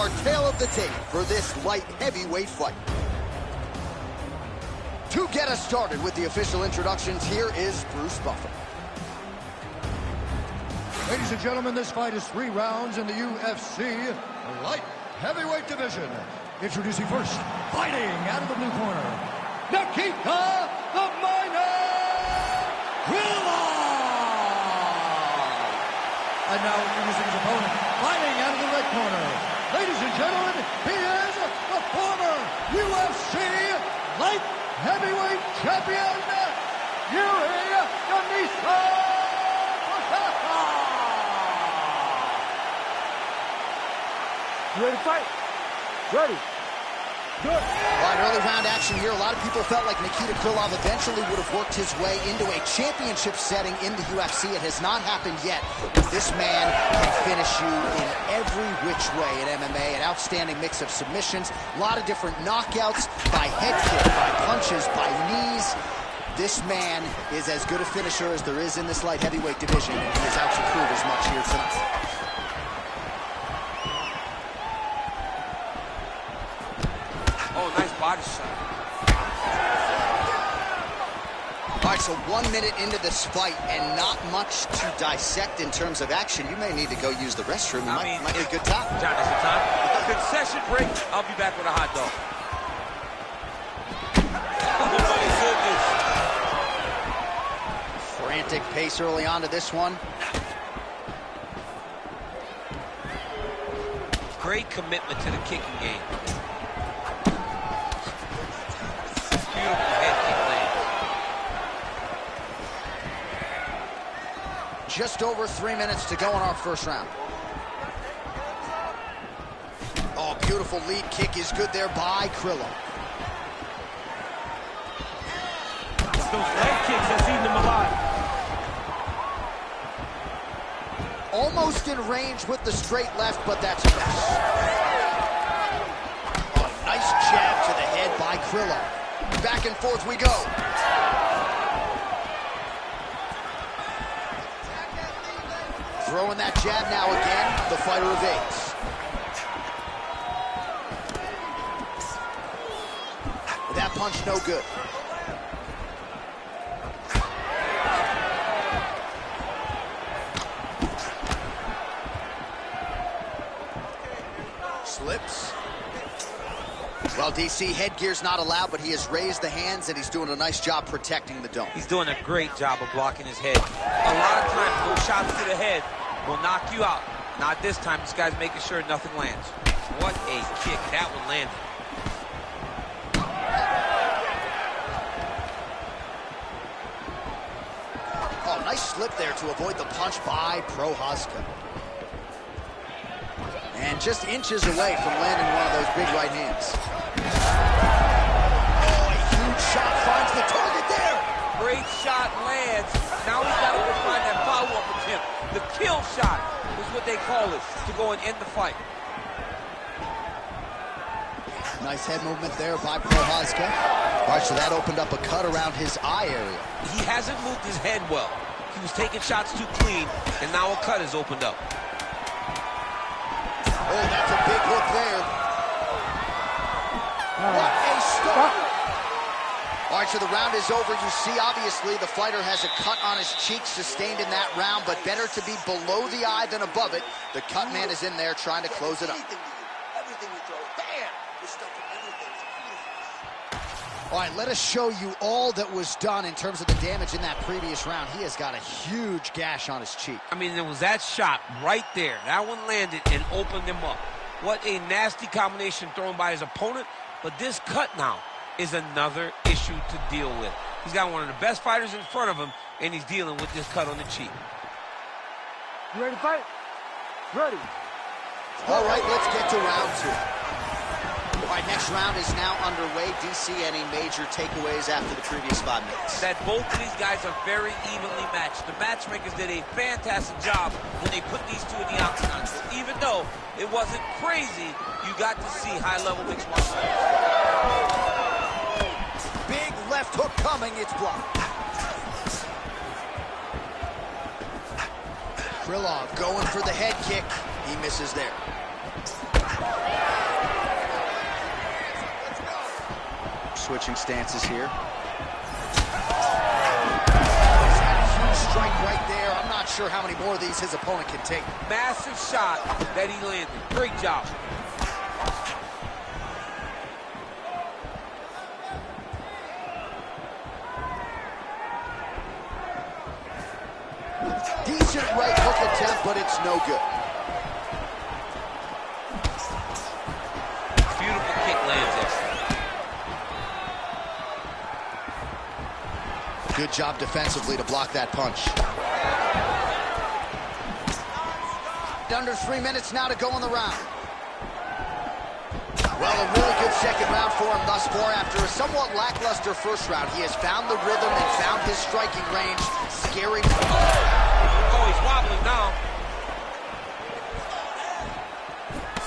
our tale of the tape for this light heavyweight fight. To get us started with the official introductions, here is Bruce Buffer. Ladies and gentlemen, this fight is 3 rounds in the UFC light heavyweight division. Introducing first, fighting out of the blue corner, Nikita the Miner Krylov. And now introducing his opponent, fighting out of the red corner. Ladies and gentlemen, he is the former UFC light heavyweight champion, Yuri Deniso. You ready to fight? Ready. Good. All right, early round action here. A lot of people felt like Nikita Krylov eventually would have worked his way into a championship setting in the UFC. It has not happened yet. This man can finish you in every which way in MMA. An outstanding mix of submissions, a lot of different knockouts by head kick, by punches, by knees. This man is as good a finisher as there is in this light heavyweight division, and he is out to prove as much here tonight. Oh, nice body shot. All right, so 1 minute into this fight and not much to dissect in terms of action. You may need to go use the restroom. It might be a good time. John, it's the time. Concession break. I'll be back with a hot dog. Oh, my goodness. Frantic pace early on to this one. Great commitment to the kicking game. Beautiful head kick land. Just over 3 minutes to go in our first round. Oh, beautiful lead kick is good there by Krylov. It's those leg kicks that's eating them alive. Almost in range with the straight left, but that's a miss. Oh, nice jab to the head by Krylov. Back and forth we go. Throwing that jab now again. The fighter evades. That punch no good. Slips. Well, DC, headgear's not allowed, but he has raised the hands, and he's doing a nice job protecting the dome. He's doing a great job of blocking his head. A lot of times, those shots to the head will knock you out. Not this time. This guy's making sure nothing lands. What a kick. That one landed. Oh, nice slip there to avoid the punch by Prochazka. And just inches away from landing one of those big right hands. Oh, a huge shot finds the target there. Great shot lands. Now he's got to go find that follow-up attempt. The kill shot is what they call it, to go and end the fight. Nice head movement there by Prochazka. All right, so that opened up a cut around his eye area. He hasn't moved his head well. He was taking shots too clean, and now a cut has opened up. Oh, that's a big hook there. What a start. All right, so the round is over. You see, obviously, the fighter has a cut on his cheek sustained in that round, but better to be below the eye than above it. The cut man is in there trying to close it up. Everything you throw, bam! You're stuck in everything. All right, let us show you all that was done in terms of the damage in that previous round. He has got a huge gash on his cheek. I mean, there was that shot right there. That one landed and opened him up. What a nasty combination thrown by his opponent. But this cut now is another issue to deal with. He's got one of the best fighters in front of him, and he's dealing with this cut on the cheek. You ready to fight? Ready. All right, let's get to round 2. All right, next round is now underway. DC, any major takeaways after the previous 5 minutes? That both of these guys are very evenly matched. The matchmakers did a fantastic job when they put these two in the octagon. So even though it wasn't crazy, you got to see high-level mixed martial arts. Big left hook coming, it's blocked. Krylov going for the head kick. He misses there. switching stances here. Huge strike right there. I'm not sure how many more of these his opponent can take. Massive shot that he landed. Great job. Decent right hook attempt, but it's no good. Beautiful kick lands there. Good job defensively to block that punch. Under 3 minutes now to go in the round. Well, a really good second round for him thus far. After a somewhat lackluster first round, he has found the rhythm and found his striking range. Scary. Oh, he's wobbling now.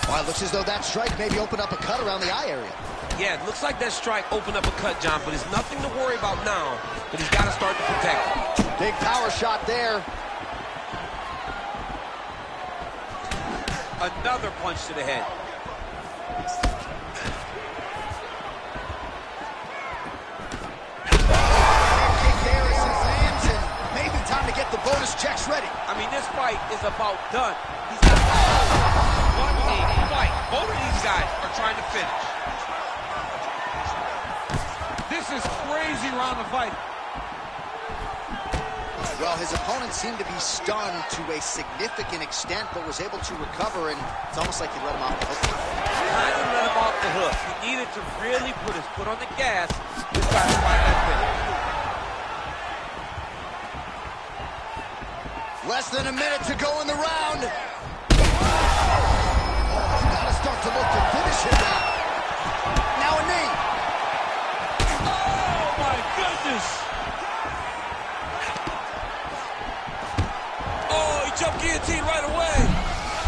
Well, it looks as though that strike maybe opened up a cut around the eye area. Yeah, it looks like that strike opened up a cut, John, but it's nothing to worry about now, but he's got to start to protect it. Big power shot there. Another punch to the head. Kick there as he lands, and maybe time to get the bonus checks ready. I mean, this fight is about done. He's got what a fight. Both of these guys are trying to finish. This is crazy round of fight. Well, his opponent seemed to be stunned to a significant extent, but was able to recover, and it's almost like he let him off the hook. Kind of let him off the hook. He needed to really put his foot on the gas to try to find that finish. Less than a minute to go in the round. Oh, got to start to look to finish him now. Now a knee. Oh, my goodness. Oh, he jumped guillotine right away.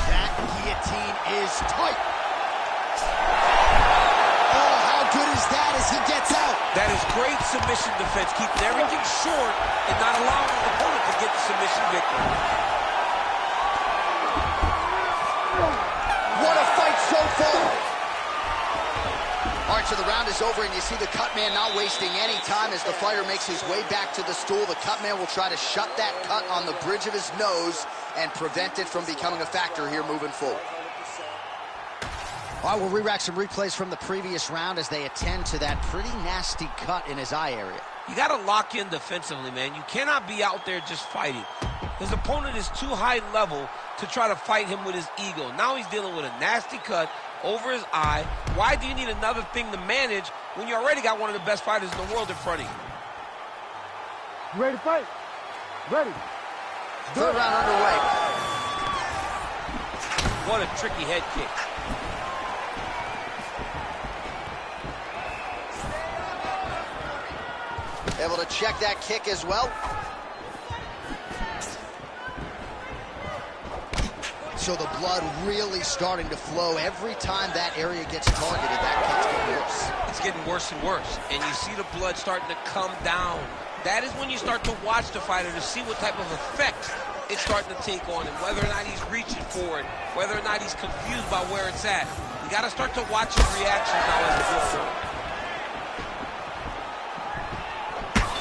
That guillotine is tight. Oh, how good is that as he gets out? That is great submission defense, keeping everything short and not allowing the opponent to get the submission victory. What a fight so far. All right, so the round is over, and you see the cut man not wasting any time as the fighter makes his way back to the stool. The cut man will try to shut that cut on the bridge of his nose and prevent it from becoming a factor here moving forward. All right, we'll re-rack some replays from the previous round as they attend to that pretty nasty cut in his eye area. You got to lock in defensively, man. You cannot be out there just fighting. His opponent is too high level to try to fight him with his ego. Now he's dealing with a nasty cut over his eye. Why do you need another thing to manage when you already got one of the best fighters in the world in front of you? You ready to fight? Ready. Third round underway. What a tricky head kick. Able to check that kick as well. So the blood really starting to flow. Every time that area gets targeted, that kick's getting worse. It's getting worse and worse. And you see the blood starting to come down. That is when you start to watch the fighter to see what type of effect it's starting to take on him, whether or not he's reaching for it, whether or not he's confused by where it's at. You got to start to watch his reactions now as it goes on.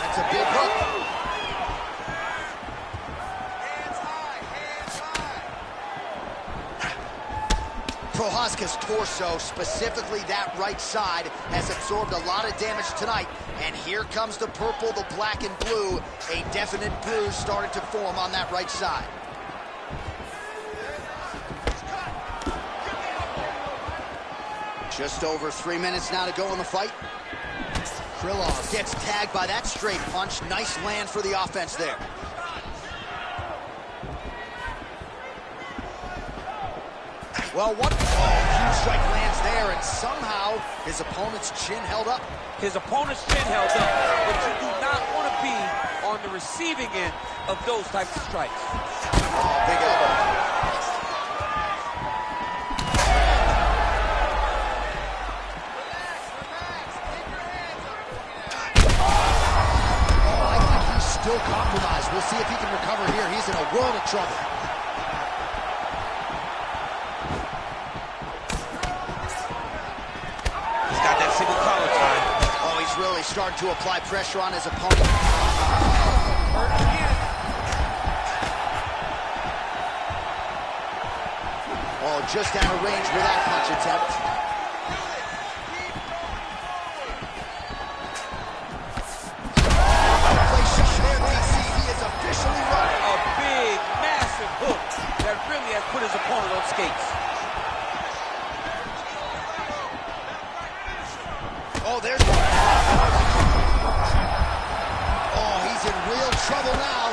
That's a big hook. Prochazka's torso, specifically that right side, has absorbed a lot of damage tonight. And here comes the purple, the black, and blue. A definite bruise starting to form on that right side. Just over 3 minutes now to go in the fight. Krylov gets tagged by that straight punch. Nice land for the offense there. Well, what huge strike lands there, and somehow his opponent's chin held up. His opponent's chin held up, but you do not want to be on the receiving end of those types of strikes. Oh, big elbow. Oh, I think he's still compromised. We'll see if he can recover here. He's in a world of trouble. Really starting to apply pressure on his opponent. Hurt again. Oh, just out of range with that punch attempt. Place shot there, DC. He is officially running. A big, massive hook that really has put his opponent on skates. Oh, there's one. Oh, he's in real trouble now.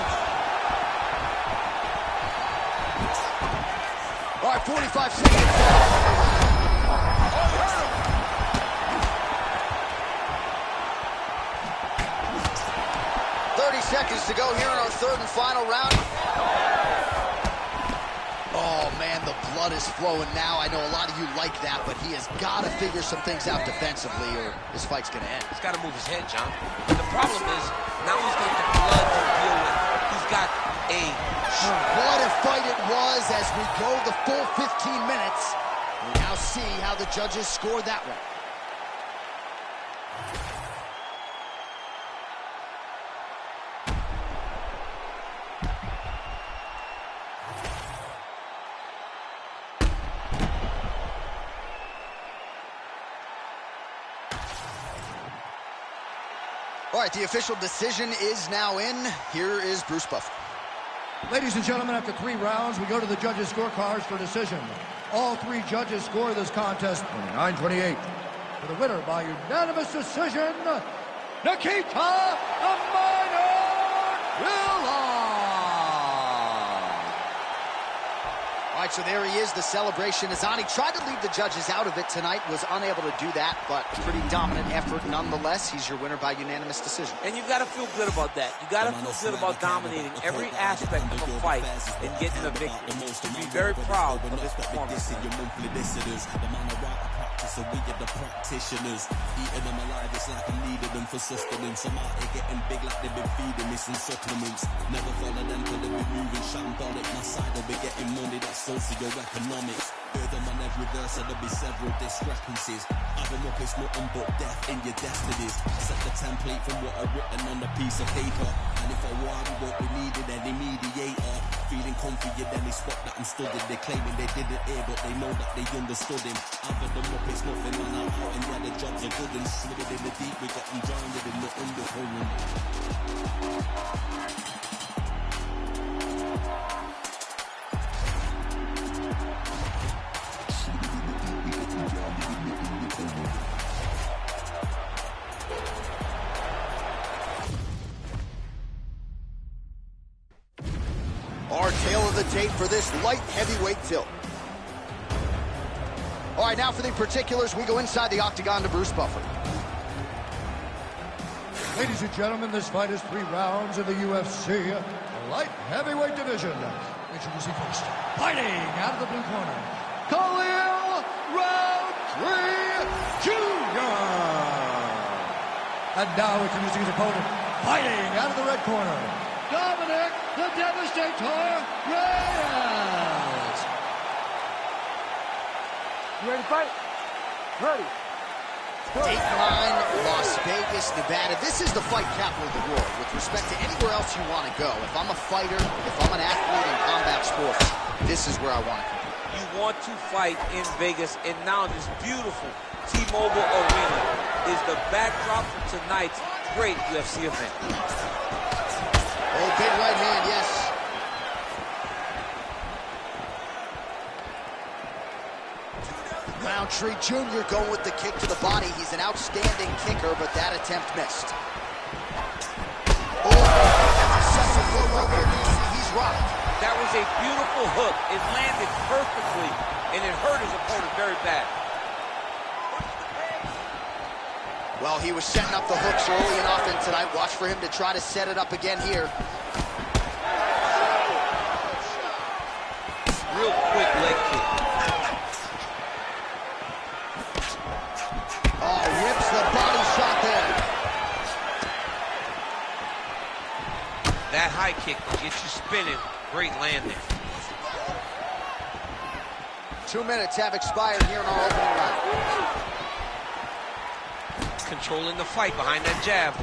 All right, 45 seconds. 30 seconds to go here in our third and final round. Oh, man, the blood is flowing now. I know a lot of you like that, but he has got to figure some things out defensively or this fight's going to end. He's got to move his head, John. The problem is, now he's got the blood to deal with. He's got a... What a fight it was as we go the full 15 minutes. We now see how the judges scored that one. All right, the official decision is now in. Here is Bruce Buffer. Ladies and gentlemen, after 3 rounds, we go to the judges' scorecards for decision. All 3 judges score this contest 29-28. For the winner by unanimous decision, Nikita the Miner Krylov. All right, so there he is. The celebration is on. He tried to leave the judges out of it tonight, was unable to do that, but pretty dominant effort nonetheless. He's your winner by unanimous decision. And you've got to feel good about that. You've got to feel good about dominating every aspect of a fight and getting a victory. To be very proud of his performance. So we are the practitioners, eating them alive, it's like I needed them for sustenance. I'm out here getting big like they've been feeding me some supplements. Never follow them till they be moving shambolic. My side will be getting money, that's socio-economics. Heard them on every verse, so there'll be several discrepancies. I've been up, it's nothing but death in your destinies. Set the template from what I've written on a piece of paper. And if I war, we won't be needed any mediator. Feeling confident, then they spot that I'm studied. They claiming they didn't hear, but they know that they understood him. I've had them up, it's nothing, man, I'm out, and yeah, the jobs are good. And slid in the deep, we got them drowned in the undercurrent. Our tale of the tape for this light heavyweight tilt. All right, now for the particulars, we go inside the octagon to Bruce Buffer. Ladies and gentlemen, this fight is 3 rounds in the UFC light heavyweight division. Introducing first, fighting out of the blue corner, Khalil Roundtree Jr. And now introducing his opponent, fighting out of the red corner, Dominic the Devastator Reyes. You ready to fight? Ready. Dateline, Las Vegas, Nevada. This is the fight capital of the world with respect to anywhere else you want to go. If I'm a fighter, if I'm an athlete in combat sports, this is where I want to compete. You want to fight in Vegas, and now this beautiful T-Mobile Arena is the backdrop for tonight's great UFC event. Oh, big right hand, yes. Roundtree Jr. going with the kick to the body. He's an outstanding kicker, but that attempt missed. Oh, that's a successful blow right there, DC. He's rocked. That was a beautiful hook. It landed perfectly, and it hurt his opponent very bad. Well, he was setting up the hooks early and often tonight. Watch for him to try to set it up again here. Real quick leg kick. Oh, rips the body shot there. That high kick will get you spinning. Great landing. 2 minutes have expired here in our opening round. controlling the fight behind that jab.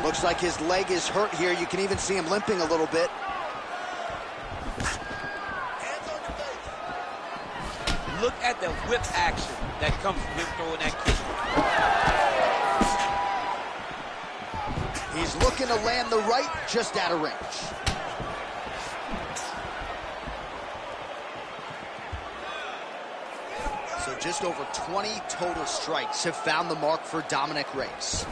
Looks like his leg is hurt here. You can even see him limping a little bit. Hands on your face. Look at the whip action that comes from him throwing that kick. He's looking to land the right, just out of range. So just over 20 total strikes have found the mark for Dominick Reyes.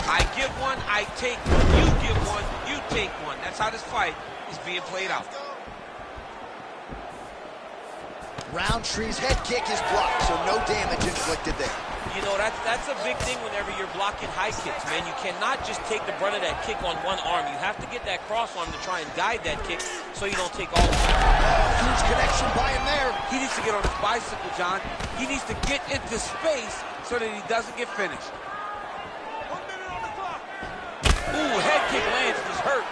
I give one, I take one. You give one, you take one. That's how this fight is being played out. Roundtree's head kick is blocked, so no damage inflicted there. You know, that's a big thing whenever you're blocking high kicks, man. You cannot just take the brunt of that kick on one arm. You have to get that cross arm to try and guide that kick so you don't take all the time. Huge connection by him there. He needs to get on his bicycle, John. He needs to get into space so that he doesn't get finished. 1 minute on the clock. Ooh, head kick lands, he's hurt.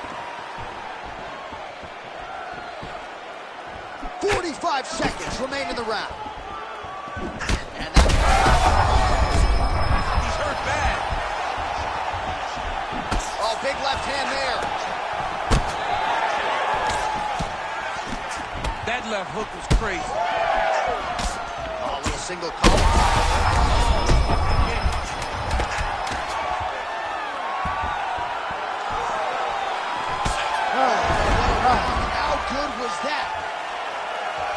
45 seconds remain in the round. And He's hurt bad. oh, big left hand there. That left hook was crazy. Oh, a little single collar. How good was that?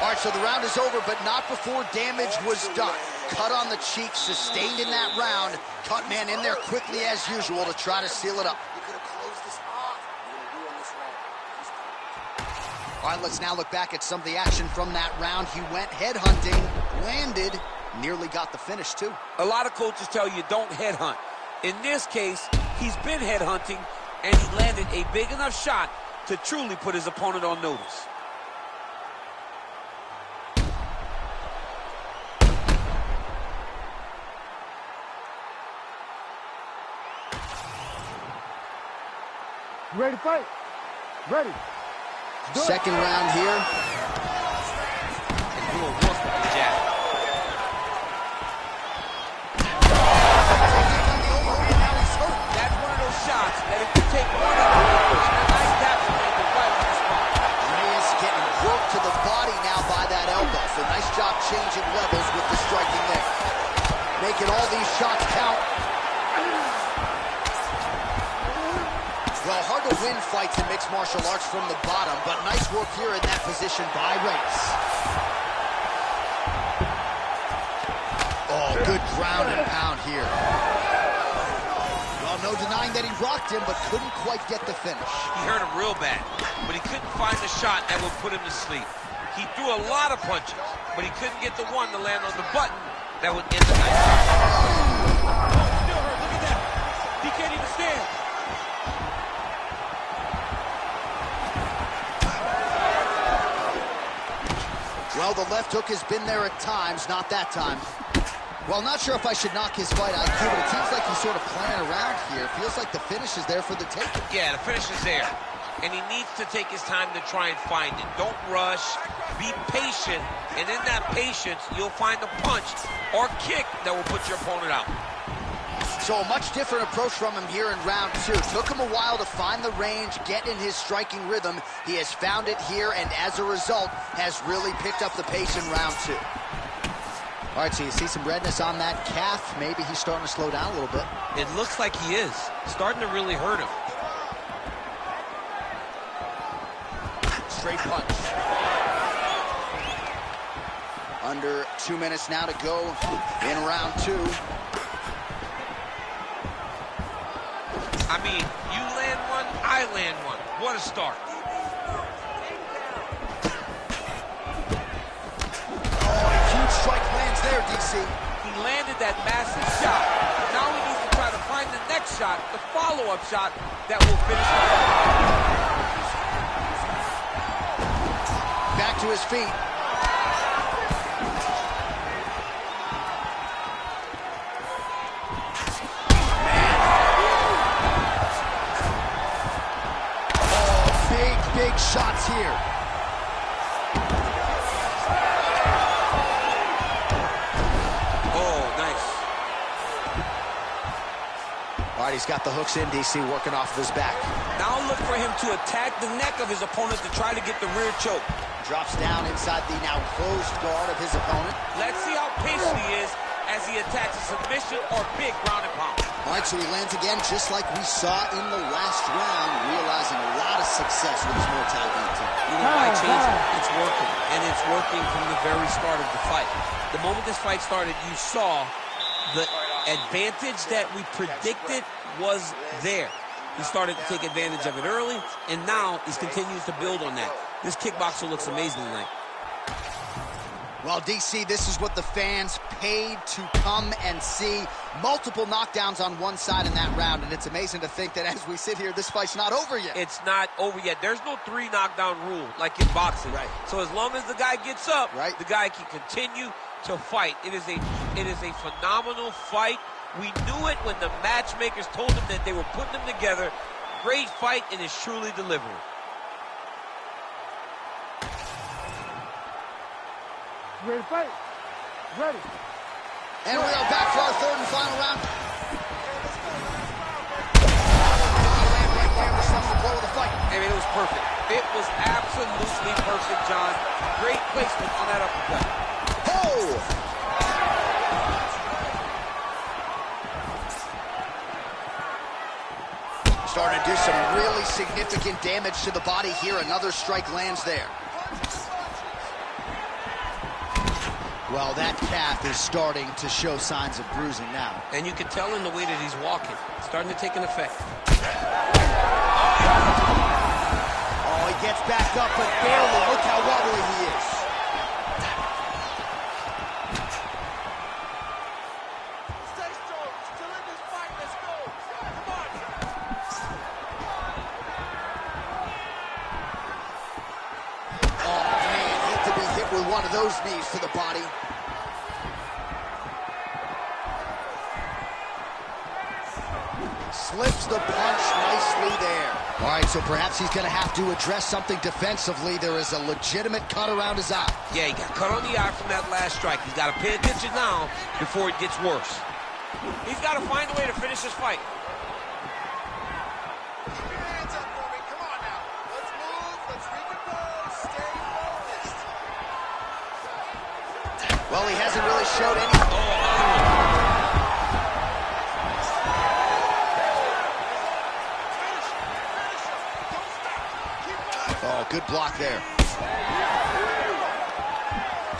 All right, so the round is over, but not before damage was done. Cut on the cheek, sustained in that round. Cut man in there quickly as usual to try to seal it up. You could have closed this off. You're going to do on this round. All right, let's now look back at some of the action from that round. He went headhunting, landed, nearly got the finish too. A lot of coaches tell you don't headhunt. In this case, he's been headhunting, and he landed a big enough shot to truly put his opponent on notice. You ready to fight? Ready. Do it. Second round here. And do a work with the jab. That's one of those shots that if you take one of them, it's a nice tap to make it right on the spot. Reyes getting worked to the body now by that elbow. So nice job changing levels with the striking there. Making all these shots count. Well, hard to win fights in mixed martial arts from the bottom, but nice work here in that position by Reyes. Oh, good ground and pound here. Well, no denying that he rocked him, but couldn't quite get the finish. He hurt him real bad, but he couldn't find the shot that would put him to sleep. He threw a lot of punches, but he couldn't get the one to land on the button that would end the night. Oh, still hurt. Look at that. He can't even stand. Well, the left hook has been there at times, not that time. Well, not sure if I should knock his fight IQ, but it seems like he's sort of playing around here. Feels like the finish is there for the taking. Yeah, the finish is there. And he needs to take his time to try and find it. Don't rush. Be patient. And in that patience, you'll find a punch or kick that will put your opponent out. So a much different approach from him here in round two. Took him a while to find the range, get in his striking rhythm. He has found it here, and as a result, has really picked up the pace in round two. All right, so you see some redness on that calf. Maybe he's starting to slow down a little bit. It looks like he is. Starting to really hurt him. Straight punch. Under 2 minutes now to go in round two. I mean, you land one, I land one. What a start. Huge strike lands there, DC. He landed that massive shot. Now he needs to try to find the next shot, the follow-up shot that will finish the fight. Back to his feet. Big big shots here. Oh, nice. All right, he's got the hooks in, DC, working off of his back. Now look for him to attack the neck of his opponent to try to get the rear choke. Drops down inside the now closed guard of his opponent. Let's see how patient he is as he attacks a submission or big ground and pound. All right, so he lands again just like we saw in the last round, realizing a lot of success with his Muay Thai game team. You know why change it? It's working, and it's working from the very start of the fight. The moment this fight started, you saw the advantage that we predicted was there. He started to take advantage of it early, and now he continues to build on that. This kickboxer looks amazing tonight. Well, DC, this is what the fans paid to come and see. Multiple knockdowns on one side in that round, and it's amazing to think that as we sit here, this fight's not over yet. It's not over yet. There's no 3 knockdown rule like in boxing. Right. So as long as the guy gets up, right, the guy can continue to fight. It is a phenomenal fight. We knew it when the matchmakers told him that they were putting them together. Great fight, and it's truly delivering. You ready to fight? Ready. And we are back for our third and final round. I mean, it was perfect. It was absolutely perfect, John. Great placement on that uppercut. Oh! Starting to do some really significant damage to the body here. Another strike lands there. Well, that calf is starting to show signs of bruising now. And you can tell in the way that he's walking. It's starting to take an effect. Oh, he gets back up, but barely. Look how wobbly he is. Stay strong. Still in this fight. Let's go. Come on. Oh, man, hate to be hit with one of those knees to the body. Slips the punch nicely there. All right, so perhaps he's going to have to address something defensively. There is a legitimate cut around his eye. Yeah, he got cut on the eye from that last strike. He's got to pay attention now before it gets worse. He's got to find a way to finish this fight. Keep your hands up for me. Come on now. Let's move. Let's recompose. Stay focused. Well, he hasn't really showed any... Oh, good block there.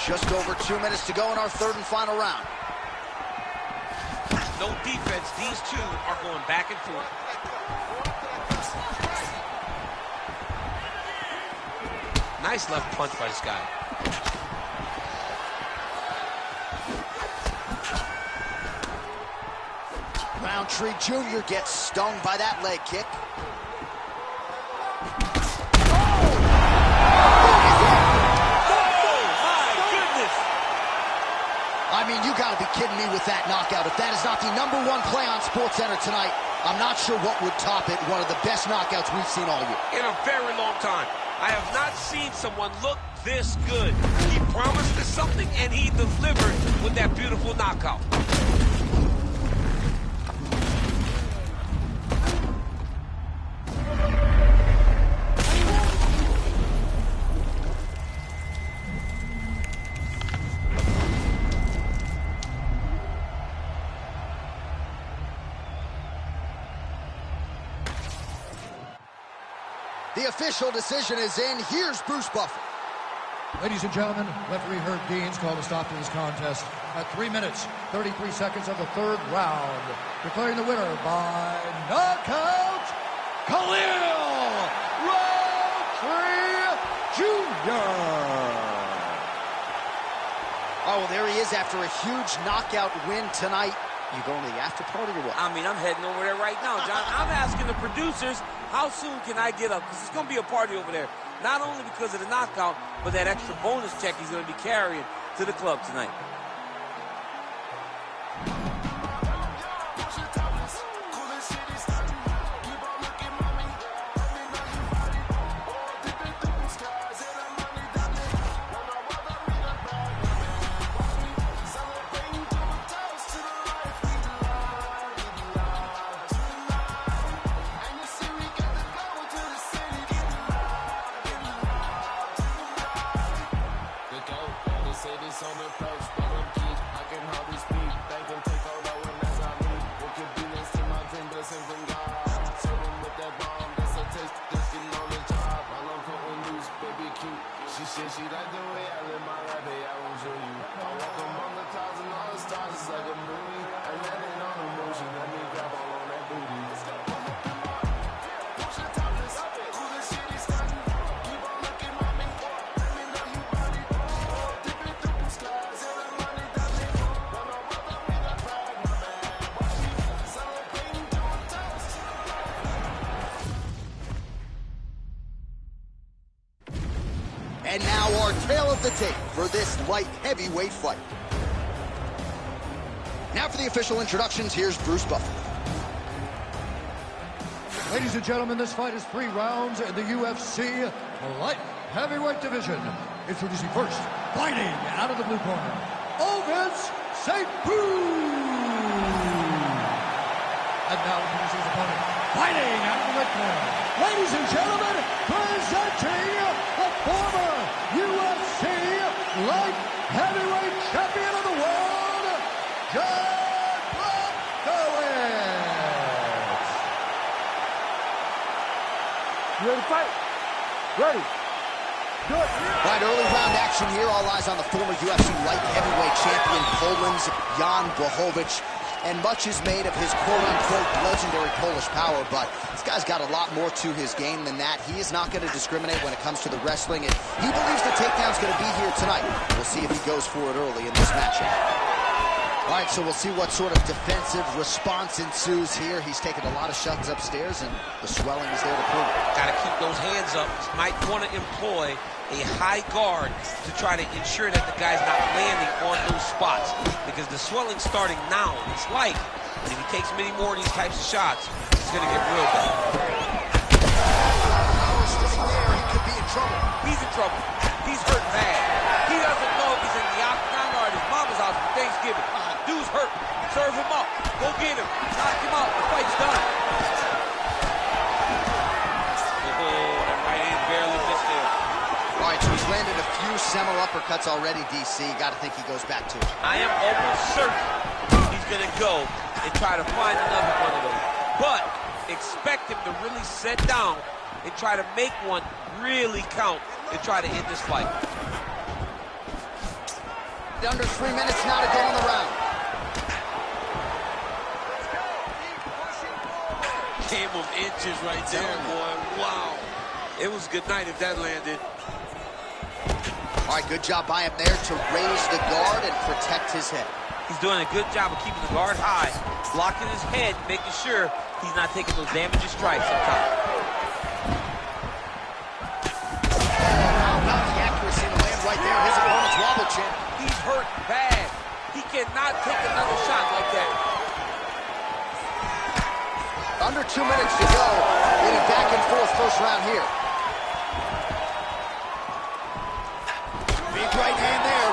Just over 2 minutes to go in our third and final round. No defense. These two are going back and forth. Nice left punch by this guy. Roundtree Jr. gets stung by that leg kick. I mean, you gotta be kidding me with that knockout. If that is not the #1 play on SportsCenter tonight, I'm not sure what would top it. One of the best knockouts we've seen all year. In a very long time. I have not seen someone look this good. He promised us something, and he delivered with that beautiful knockout. The official decision is in. Here's Bruce Buffer. Ladies and gentlemen, referee Herb Deans called a stop to this contest at 3 minutes, 33 seconds of the third round, declaring the winner by knockout, Khalil Rountree Jr. Oh, well, there he is after a huge knockout win tonight. You going to the after party or what? I mean, I'm heading over there right now, John. I'm asking the producers, how soon can I get up? Because it's going to be a party over there. Not only because of the knockout, but that extra bonus check he's going to be carrying to the club tonight. And now our tale of the tape for this light heavyweight fight. Now for the official introductions, here's Bruce Buffer. Ladies and gentlemen, this fight is 3 rounds in the UFC light heavyweight division. Introducing first, fighting out of the blue corner, Ovince St. Preux. And now introducing his opponent, fighting out of the red corner. Ladies and gentlemen, presenting the former UFC light heavyweight champion of the world, Jon Blachowicz. You ready to fight? Ready. Do it. Right, early round action here. All eyes on the former UFC light heavyweight champion, Poland's Jan Blachowicz. And much is made of his quote-unquote legendary Polish power, but this guy's got a lot more to his game than that. He is not going to discriminate when it comes to the wrestling, and he believes the takedown's going to be here tonight. We'll see if he goes for it early in this matchup. All right, so we'll see what sort of defensive response ensues here. He's taken a lot of shots upstairs, and the swelling is there to prove it. Got to keep those hands up. Might want to employ a high guard to try to ensure that the guy's not landing on those spots, because the swelling's starting now. It's light, and if he takes many more of these types of shots, it's going to get real bad. Power straight there. He could be in trouble. He's in trouble. He's hurt bad. He doesn't know if he's in the octagon or at his mama's house for Thanksgiving. Dude's hurt. Serve him up. Go get him. Knock him out. The fight's done. Oh, that right hand barely missed there. All right, so he's landed a few seminal uppercuts already, DC. Got to think he goes back to it. I am almost certain he's going to go and try to find another one of those. But expect him to really sit down and try to make one really count and try to end this fight. Under 3 minutes now to go in the round. Game of inches right there, boy. Wow. It was a good night if that landed. All right, good job by him there to raise the guard and protect his head. He's doing a good job of keeping the guard high, blocking his head, making sure he's not taking those damaging strikes up top. How about the accuracy to land right there? His opponent's wobble chin. He's hurt bad. He cannot take another shot like that. Under 2 minutes to go in a back-and-forth first round here. Big right hand there.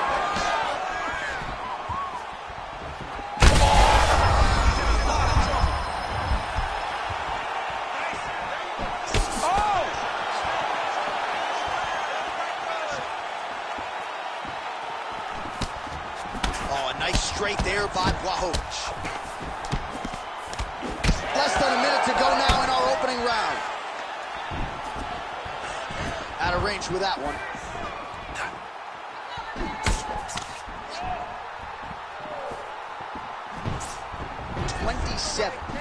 Oh, a nice straight there by Blachowicz. Less than a minute to go now in our opening round. Out of range with that one.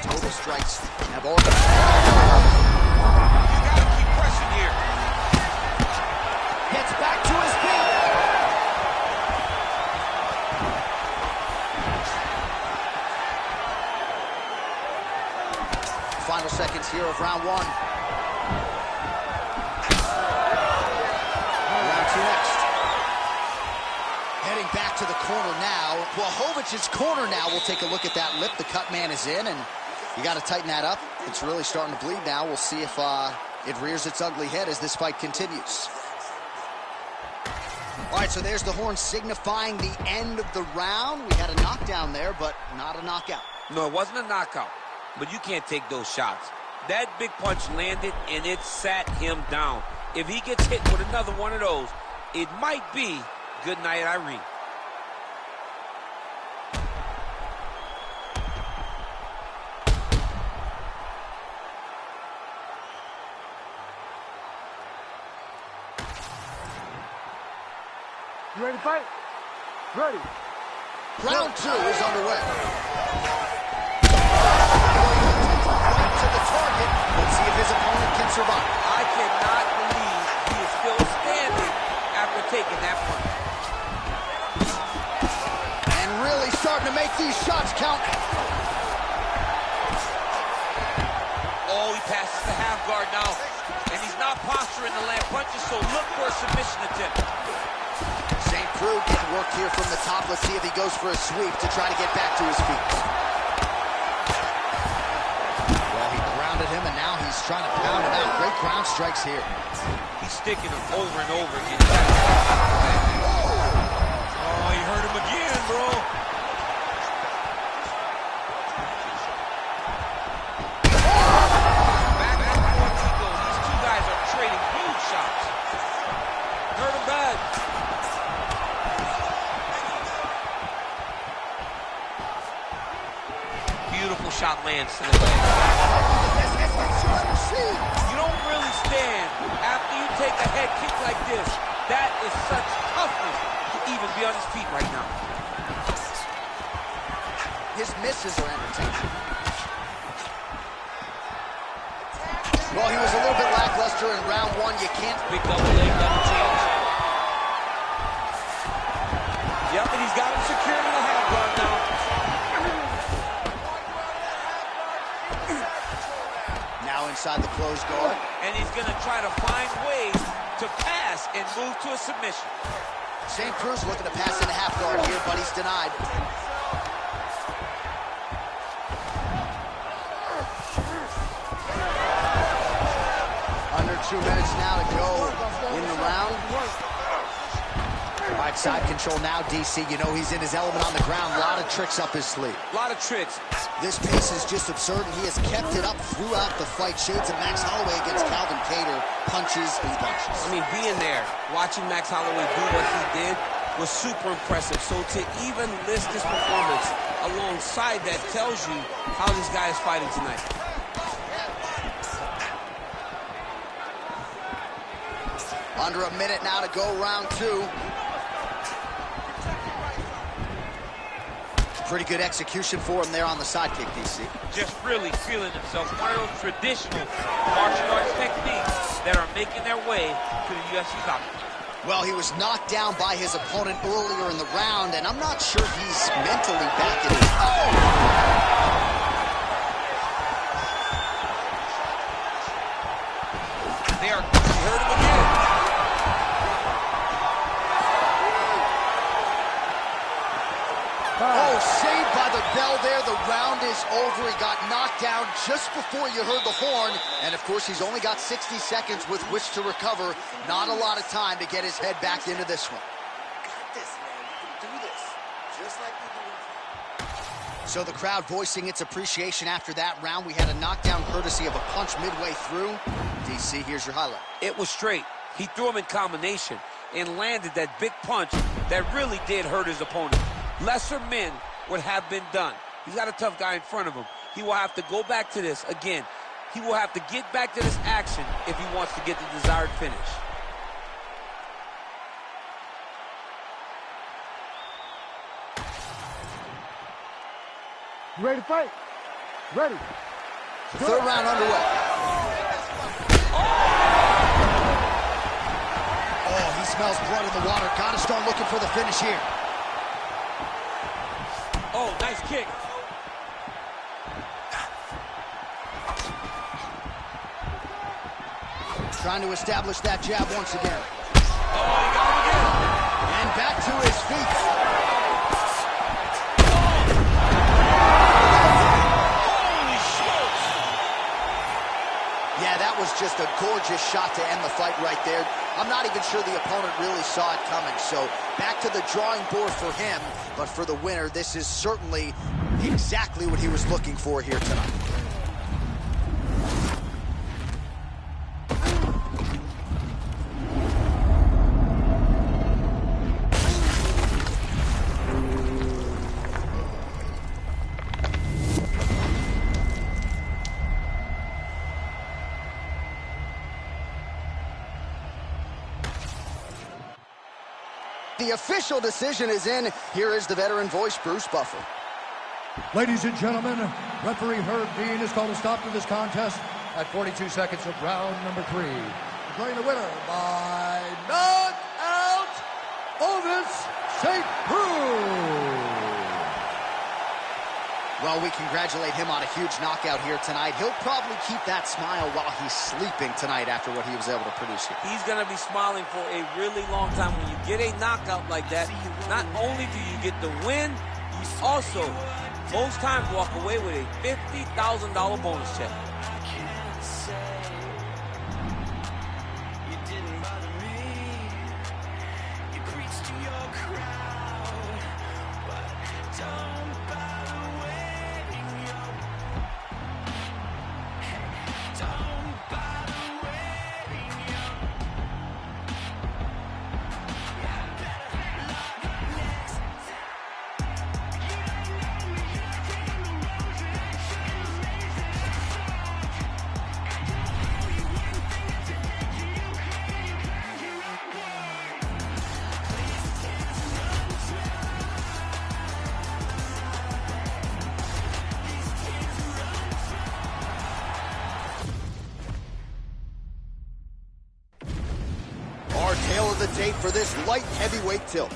Total strikes have already... He's got to keep pressing here. Gets back to his feet. Final seconds here of round 1. Round 2 next. Heading back to the corner now. Blachowicz' corner now. We'll take a look at that lip. The cut man is in, and you got to tighten that up. It's really starting to bleed now. We'll see if it rears its ugly head as this fight continues. All right, so there's the horn signifying the end of the round. We had a knockdown there, but not a knockout. No, it wasn't a knockout, but you can't take those shots. That big punch landed, and it sat him down. If he gets hit with another one of those, it might be good night, Irene. You ready to fight? Ready. Round 2 is underway. To the target. Let's see if his opponent can survive. I cannot believe he is still standing after taking that punch. And really starting to make these shots count. Oh, he passes the half guard now. And he's not posturing to land punches, so look for a submission attempt. work here from the top. Let's see if he goes for a sweep to try to get back to his feet. Well, he grounded him, and now he's trying to pound him out. Great ground strikes here. He's sticking him over and over again. Oh, you hurt him again, bro. Back and forth he goes. These two guys are trading huge shots. Hurt him bad. Beautiful shot lands to the leg. You don't really stand after you take a head kick like this. That is such toughness to even be on his feet right now. His misses are entertaining. Well, he was a little bit lackluster in round one. You can't... Big double leg, double change. Yep, and he's got him secured in the half guard now. Now inside the closed guard. And he's going to try to find ways to pass and move to a submission. St. Cruz looking to pass in the half guard here, but he's denied. Under 2 minutes now to go in the round. Right side control now, DC. You know he's in his element on the ground. A lot of tricks up his sleeve. A lot of tricks. This pace is just absurd, and he has kept it up throughout the fight. Shades of Max Holloway against Calvin Kattar. Punches and bunches. I mean, being there, watching Max Holloway do what he did was super impressive. So to even list this performance alongside that tells you how this guy is fighting tonight. Under a minute now to go, round two. Pretty good execution for him there on the sidekick, DC. Just really feeling himself. One of those traditional martial arts techniques that are making their way to the UFC octagon. Well, he was knocked down by his opponent earlier in the round, and I'm not sure he's mentally back in his... They hurt him again. Oh, saved by the bell there. The round is over. He got knocked down just before you heard the horn. And, of course, he's only got 60 seconds with which to recover. Not a lot of time to get his head back into this one. Got this, man. You can do this. Just like we do. So the crowd voicing its appreciation after that round. We had a knockdown courtesy of a punch midway through. DC, here's your highlight. It was straight. He threw him in combination and landed that big punch that really did hurt his opponent. Lesser men would have been done. He's got a tough guy in front of him. He will have to go back to this. Again, he will have to get back to this action if he wants to get the desired finish. You ready to fight? Ready. Third round underway. Oh, he smells blood in the water. Gotta start looking for the finish here. Oh, nice kick. Trying to establish that jab once again. Oh, he got him again. And back to his feet. Holy smokes. Yeah, that was just a gorgeous shot to end the fight right there. I'm not even sure the opponent really saw it coming. So back to the drawing board for him. But for the winner, this is certainly exactly what he was looking for here tonight. The official decision is in. Here is the veteran voice, Bruce Buffer. Ladies and gentlemen, referee Herb Dean has called a stop to this contest at 42 seconds of round number 3. Declaring the winner by knockout, Ovince St. Cruz. Well, we congratulate him on a huge knockout here tonight. He'll probably keep that smile while he's sleeping tonight after what he was able to produce here. He's going to be smiling for a really long time. When you get a knockout like that, not only do you get the win, you also, most times, walk away with a $50,000 bonus check. Tale of the tape for this light heavyweight tilt.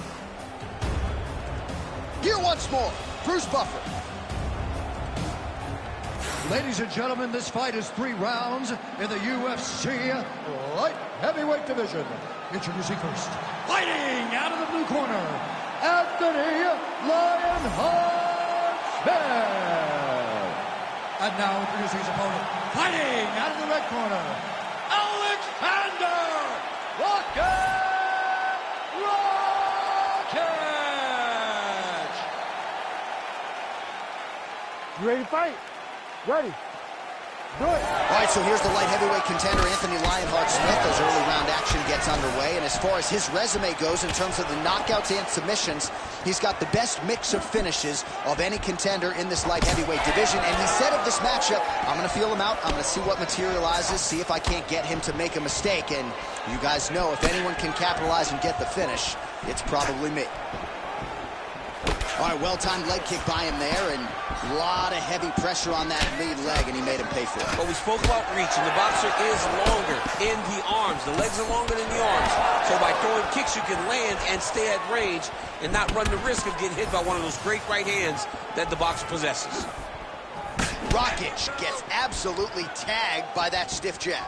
Here once more, Bruce Buffer. Ladies and gentlemen, this fight is 3 rounds in the UFC light heavyweight division. Introducing first, fighting out of the blue corner, Anthony Lionheart Smith. And now introducing his opponent, fighting out of the red corner, Alexander Rocket Rakic. You ready to fight? Ready. Do it. All right, so here's the light heavyweight contender, Anthony Lionheart Smith, as early round action gets underway. And as far as his resume goes in terms of the knockouts and submissions, he's got the best mix of finishes of any contender in this light heavyweight division. And he said of this matchup, I'm going to feel him out. I'm going to see what materializes, see if I can't get him to make a mistake. And you guys know if anyone can capitalize and get the finish, it's probably me. All right, well-timed leg kick by him there, and a lot of heavy pressure on that lead leg, and he made him pay for it. But we spoke about reach, and the boxer is longer in the arms. The legs are longer than the arms. So by throwing kicks, you can land and stay at range and not run the risk of getting hit by one of those great right hands that the boxer possesses. Rakic gets absolutely tagged by that stiff jab.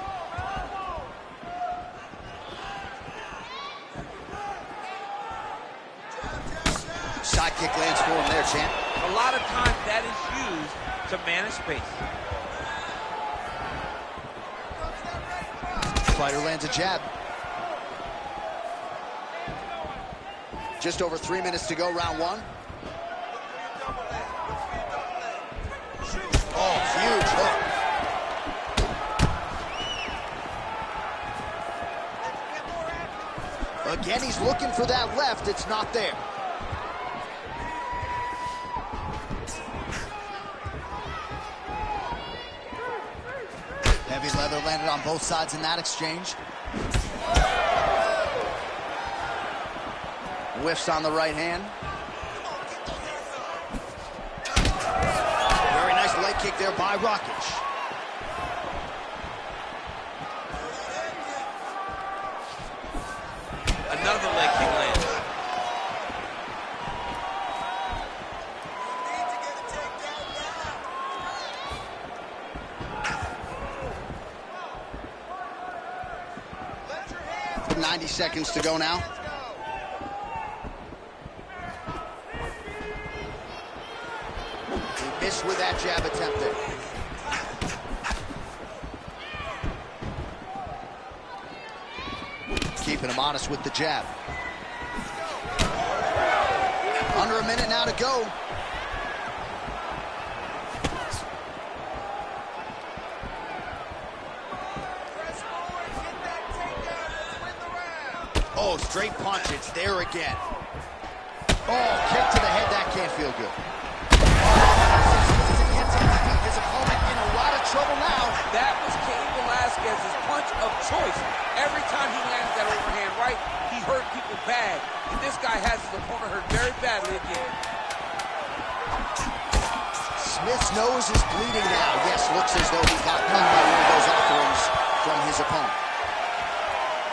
Side kick lands for him there, champ. A lot of times that is used to manage space. Fighter lands a jab. Just over 3 minutes to go, round 1. Oh, huge hook. Again, he's looking for that left. It's not there. Heavy leather landed on both sides in that exchange. Whiffs on the right hand. Very nice leg kick there by Rakic. Another leg kick lands. You need to get a takedown now. Let your hands 90 seconds to go now. He missed with that jab attempt there. Keeping him honest with the jab. Under a minute now to go. press forward, get that takedown, let's win the round. Oh, straight punch, it's there again. Oh, kick to the head, that can't feel good. His opponent in a lot of trouble now. That was Cain Velasquez's punch of choice. Every time he landed that overhand right, he hurt people bad. And this guy has his opponent hurt very badly again. Smith's nose is bleeding now. Yes, looks as though he got cut by one of those offerings from his opponent.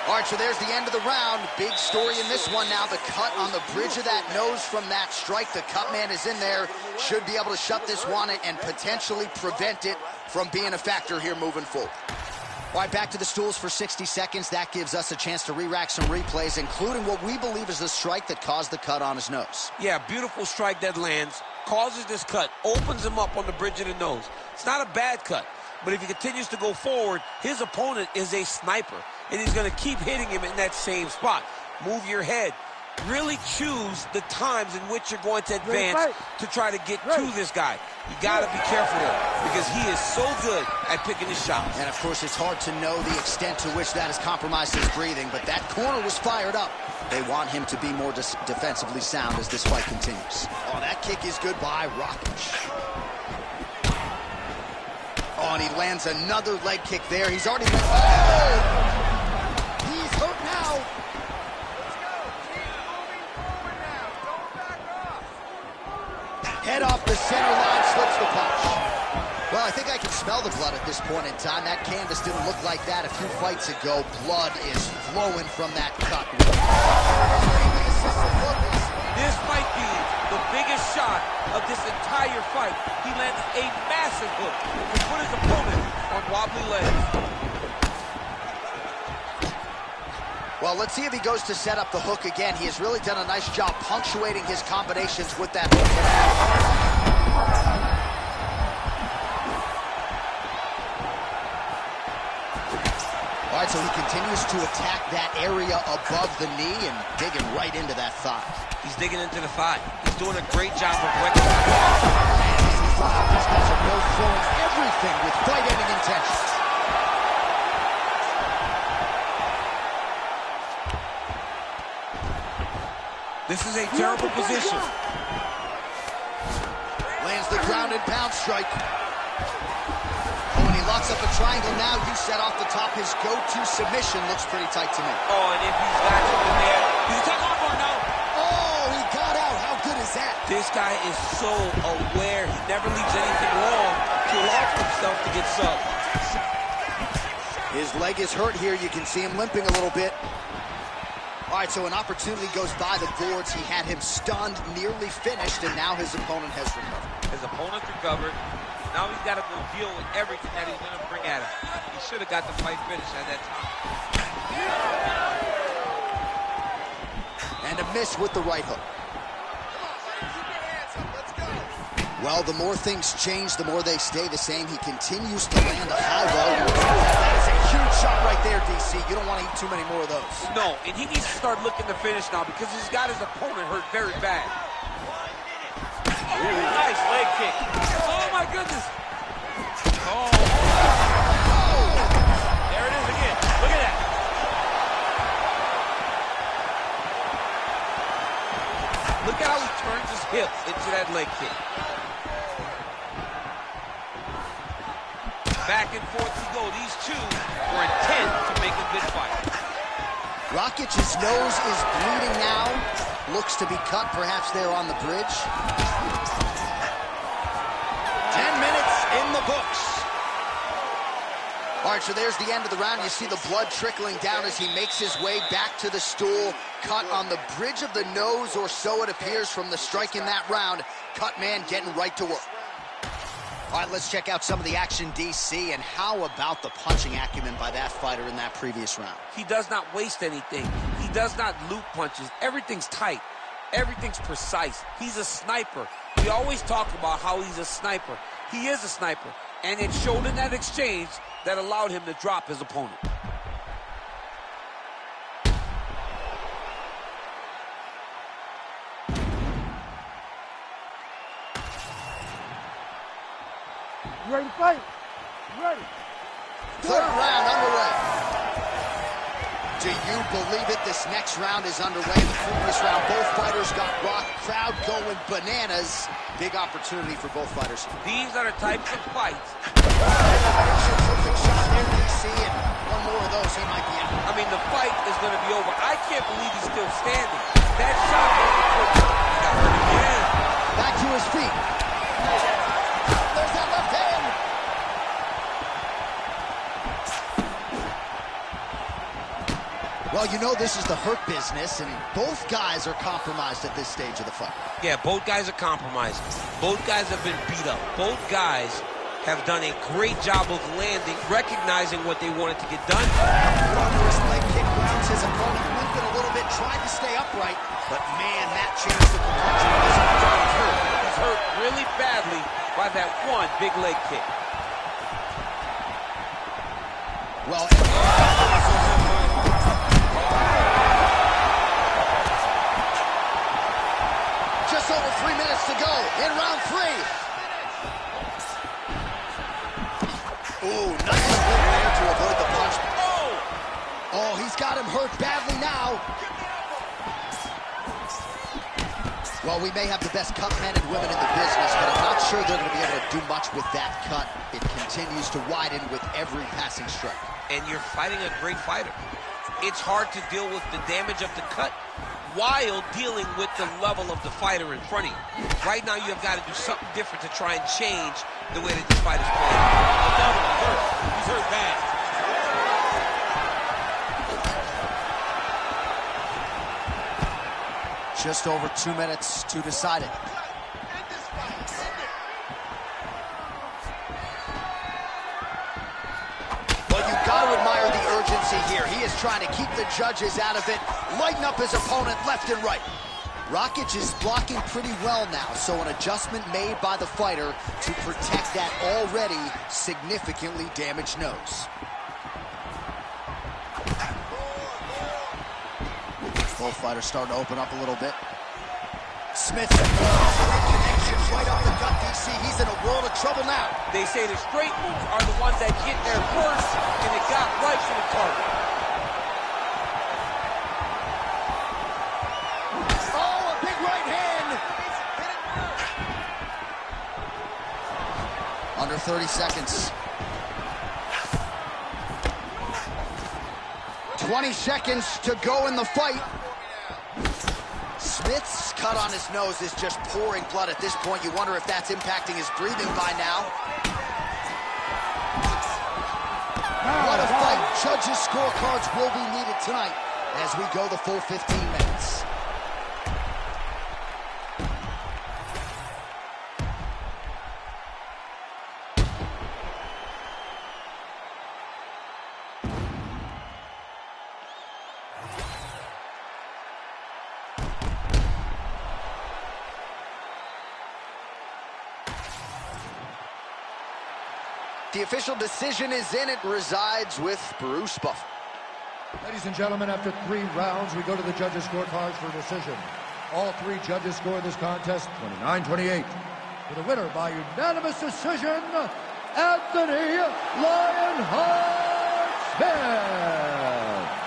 All All right, so there's the end of the round. Big story in this one now. The cut on the bridge of that nose from that strike. The cut man is in there. Should be able to shut this one and potentially prevent it from being a factor here moving forward. All right, back to the stools for 60 seconds. That gives us a chance to re-rack some replays, including what we believe is the strike that caused the cut on his nose. Yeah, beautiful strike that lands, causes this cut, opens him up on the bridge of the nose. It's not a bad cut, but if he continues to go forward, his opponent is a sniper, and he's going to keep hitting him in that same spot. Move your head. Really choose the times in which you're going to advance to try to get to this guy. You got to be careful though, because he is so good at picking his shots. And of course, it's hard to know the extent to which that has compromised his breathing, but that corner was fired up. They want him to be more defensively sound as this fight continues. Oh, that kick is good by Rakic. Oh, and he lands another leg kick there. He's already been... Oh! He's hurt now. Head off the center line, slips the punch. Well, I think I can smell the blood at this point in time. That canvas didn't look like that a few fights ago. Blood is flowing from that cut. This might be the biggest shot of this entire fight. He lands a massive hook to put his opponent on wobbly legs. Well, let's see if he goes to set up the hook again. He has really done a nice job punctuating his combinations with that hook. All right, so he continues to attack that area above the knee and digging right into that thigh. He's digging into the thigh. He's doing a great job of recognizing. Man, this is live. These guys are both throwing everything with fight-ending intentions. This is a terrible position. Lands the ground and pound strike. Oh, and he locks up a triangle now. You set off the top. His go-to submission looks pretty tight to me. Oh, and if he's got you in there, he's a tough armbar now. Oh, he got out. How good is that? This guy is so aware. He never leaves anything long to allow himself to get subbed. His leg is hurt here. You can see him limping a little bit. All right, so an opportunity goes by the boards. He had him stunned, nearly finished, and now his opponent has recovered. His opponent's recovered. Now he's got to go deal with everything that he's going to bring at him. He should have got the fight finished at that time. And a miss with the right hook. Well, the more things change, the more they stay the same. He continues to land a high volume. That is a huge shot right there, DC. You don't want to eat too many more of those. No, and he needs to start looking to finish now because he's got his opponent hurt very bad. Ooh, nice leg kick. Oh, my goodness. Oh. There it is again. Look at that. Look at how he turns his hip into that leg kick. Back and forth we go. These two were intent to make a good fight. Rakic's nose is bleeding now. Looks to be cut, perhaps there on the bridge. 10 minutes in the books. All right, so there's the end of the round. You see the blood trickling down as he makes his way back to the stool. Cut on the bridge of the nose, or so it appears from the strike in that round. Cut man getting right to work. All right, let's check out some of the action, DC, and how about the punching acumen by that fighter in that previous round? He does not waste anything. He does not loop punches. Everything's tight. Everything's precise. He's a sniper. We always talk about how he's a sniper. He is a sniper, and it showed in that exchange that allowed him to drop his opponent. You ready to fight? You ready? Third round underway. Do you believe it? This next round is underway. The previous round, both fighters got rocked. Crowd going bananas. Big opportunity for both fighters. These are the types of fights. Perfect shot there, DC, and one more of those, he might be out. I mean, the fight is going to be over. I can't believe he's still standing. That shot was the first. He got hurt again. Back to his feet. There's that left hand. Well, you know this is the hurt business, and both guys are compromised at this stage of the fight. Yeah, both guys are compromised. Both guys have been beat up. Both guys have done a great job of landing, recognizing what they wanted to get done. Thunderous leg kick grounds his opponent, limping a little bit, tried to stay upright, but man, that changed the complexion of his opponent's hurt. He's hurt really badly by that one big leg kick. Well, just over 3 minutes to go in round 3. Ooh, nice move there to avoid the punch. Oh, he's got him hurt badly now. Well, we may have the best cut men and women in the business, but I'm not sure they're going to be able to do much with that cut. It continues to widen with every passing strike. And you're fighting a great fighter. It's hard to deal with the damage of the cut while dealing with the level of the fighter in front of you. Right now, you've got to do something different to try and change the way that this fight is playing. He's hurt bad. Just over 2 minutes to decide it. Well, you've got to admire the urgency here. He is trying to keep the judges out of it, lighten up his opponent left and right. Rakic is blocking pretty well now, so an adjustment made by the fighter to protect that already significantly damaged nose. Both fighters starting to open up a little bit. Smith, connections right up the gut, DC. He's in a world of trouble now. They say the straight moves are the ones that get there first, and it got right to the target. Oh, a big right hand. Under 30 seconds. 20 seconds to go in the fight. Smith's cut on his nose is just pouring blood at this point. You wonder if that's impacting his breathing by now. What a fight. Judges' scorecards will be needed tonight as we go the full 15 minutes. The official decision is in. It resides with Bruce Buffer. Ladies and gentlemen, after 3 rounds, we go to the judges' scorecards for a decision. All 3 judges score this contest 29-28. For the winner by unanimous decision, Anthony Lionheart Smith.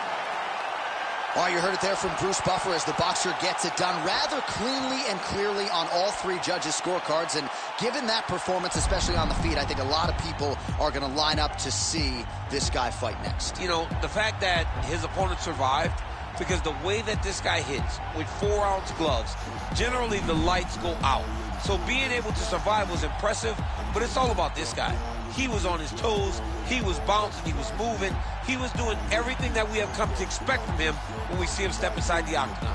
All right, you heard it there from Bruce Buffer as the boxer gets it done rather cleanly and clearly on all 3 judges' scorecards. And given that performance, especially on the feet, I think a lot of people are going to line up to see this guy fight next. You know, the fact that his opponent survived, because the way that this guy hits with 4-ounce gloves, generally the lights go out. So being able to survive was impressive, but it's all about this guy. He was on his toes, he was bouncing, he was moving, he was doing everything that we have come to expect from him when we see him step inside the octagon.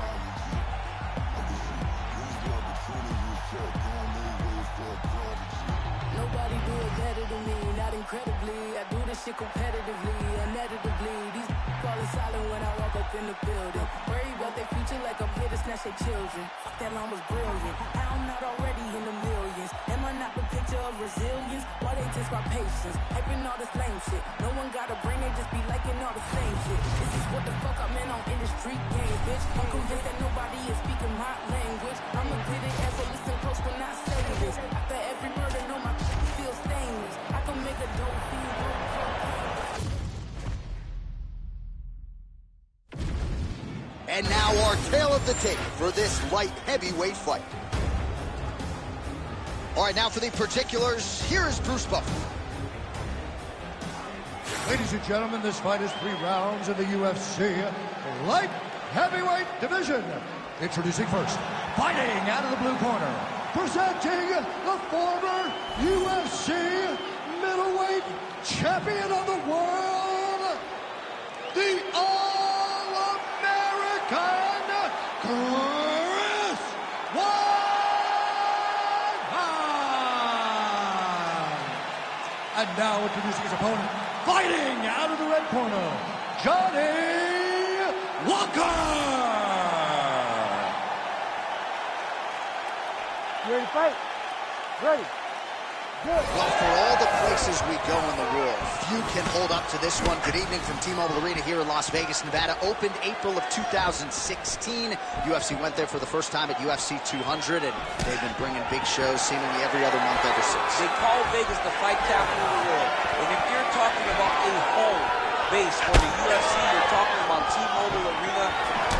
Nobody do it better than me, not incredibly. I do this shit competitively, inevitably. These falling silent when I walk up in the building. Worry about their future like I'm here to snatch their children. Fuck, that line was brilliant. How I'm not already in the millions. Am I not the picture of resilience? Why they test my patience? Hyping all this lame shit. No one got a brain, they just be liking all the same shit. This is what the fuck I'm in on in the street game, bitch. I'm convinced that nobody is speaking my language. I'ma get it as I listen close when I say this. After every murder, no, my feel stainless. I can make a dope feel. And now our tale of the tape for this light heavyweight fight. All right, now for the particulars, here is Bruce Buffer. Ladies and gentlemen, this fight is 3 rounds in the UFC light heavyweight division. Introducing first, fighting out of the blue corner, presenting the former UFC middleweight champion of the world, the All And now introducing his opponent, fighting out of the red corner, Johnny Walker! You ready to fight? Ready. Good. Well, for all the places we go in the world, few can hold up to this one. Good evening from T-Mobile Arena here in Las Vegas, Nevada. Opened April of 2016. UFC went there for the first time at UFC 200, and they've been bringing big shows seemingly every other month ever since. They call Vegas the fight capital of the world. And if you're talking about a home base for the UFC, you're talking about T-Mobile Arena,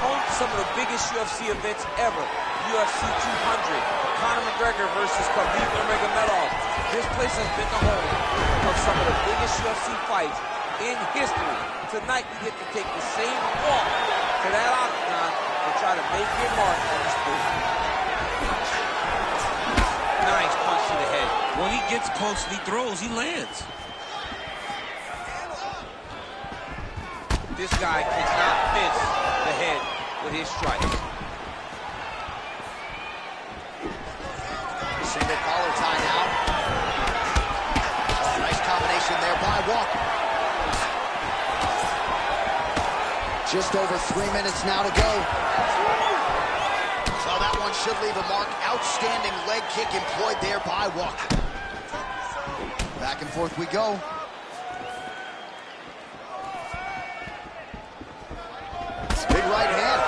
home to some of the biggest UFC events ever. UFC 200, Conor McGregor versus Khabib Nurmagomedov. This place has been the home of some of the biggest UFC fights in history. Tonight we get to take the same walk to that octagon and try to make your mark on the sport. Nice punch to the head. When he gets close and he throws, he lands. This guy cannot miss the head with his strikes. Single collar tie now. Oh, nice combination there by Walker. Just over 3 minutes now to go. So that one should leave a mark. Outstanding leg kick employed there by Walker. Back and forth we go. Big right hand.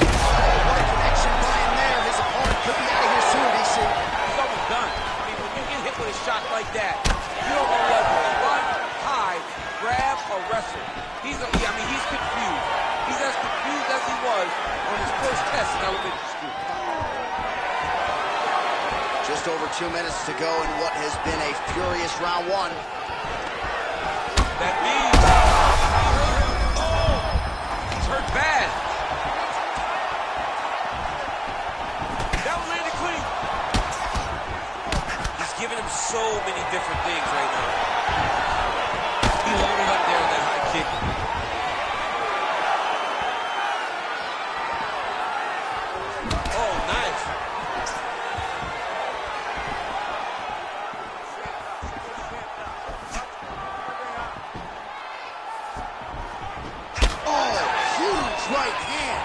What a connection by him there. His opponent could be out of here soon, DC. He's almost done. I mean, when you get hit with a shot like that, you don't know whether to run, hide, grab, or wrestle. He's confused. He's as confused as he was on his first test in elementary school. Just over 2 minutes to go in what has been a furious round one. That means he's hurt bad. That one landed clean. He's giving him so many different things right now. He loaded up there with that high kick. Oh, nice. Oh, huge right hand.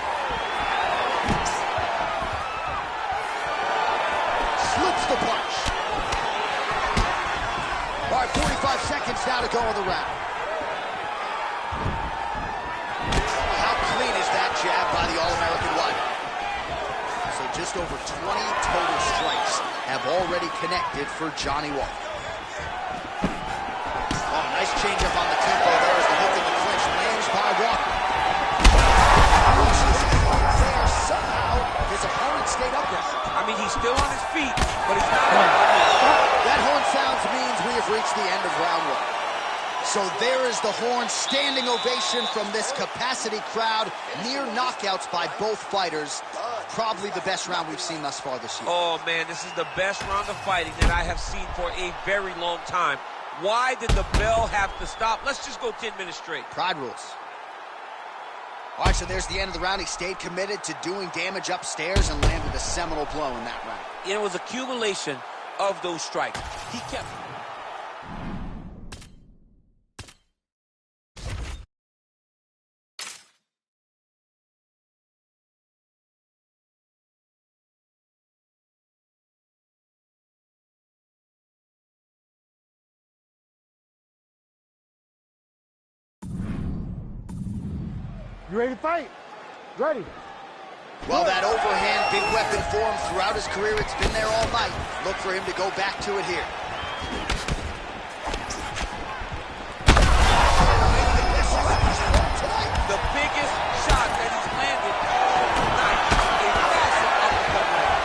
Slips the punch. All right, 45 seconds now to go in the round. How clean is that jab by the All-American White? So just over 20 total strikes have already connected for Johnny Walker. Oh, nice changeup on the tempo there as the hook in the clinch lands by Walker. There somehow his opponent stayed upright. I mean, he's still on his feet, but he's not. That horn sounds means we have reached the end of round one. So there is the horn, standing ovation from this capacity crowd. Near knockouts by both fighters. Probably the best round we've seen thus far this year. Oh, man, this is the best round of fighting that I have seen for a very long time. Why did the bell have to stop? Let's just go 10 minutes straight. Pride rules. All right, so there's the end of the round. He stayed committed to doing damage upstairs and landed a seminal blow in that round. It was accumulation of those strikes. He kept... You ready to fight? Ready. Well, that overhand big weapon for him throughout his career. It's been there all night. Look for him to go back to it here. The biggest shot that he's landed all night. A massive uppercut land.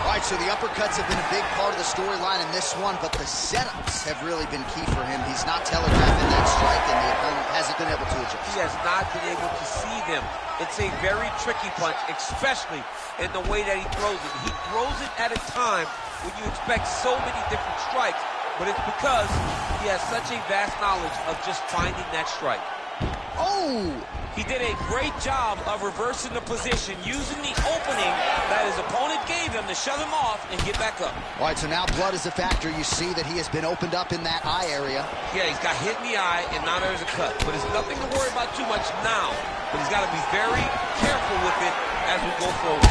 All right, so the uppercuts have been a big part of the storyline in this one, but the setups have really been key for him. He's not telegraphing that strike, and the opponent hasn't been able to adjust. He has not been able to see them. It's a very tricky punch, especially in the way that he throws it. He throws it at a time when you expect so many different strikes, but it's because he has such a vast knowledge of just finding that strike. Oh, He did a great job of reversing the position, using the opening that his opponent gave him to shut him off and get back up. All right, so now blood is a factor. You see that he has been opened up in that eye area. Yeah, he's got hit in the eye, and now there's a cut. But it's nothing to worry about too much now. But he's got to be very careful with it as we go forward.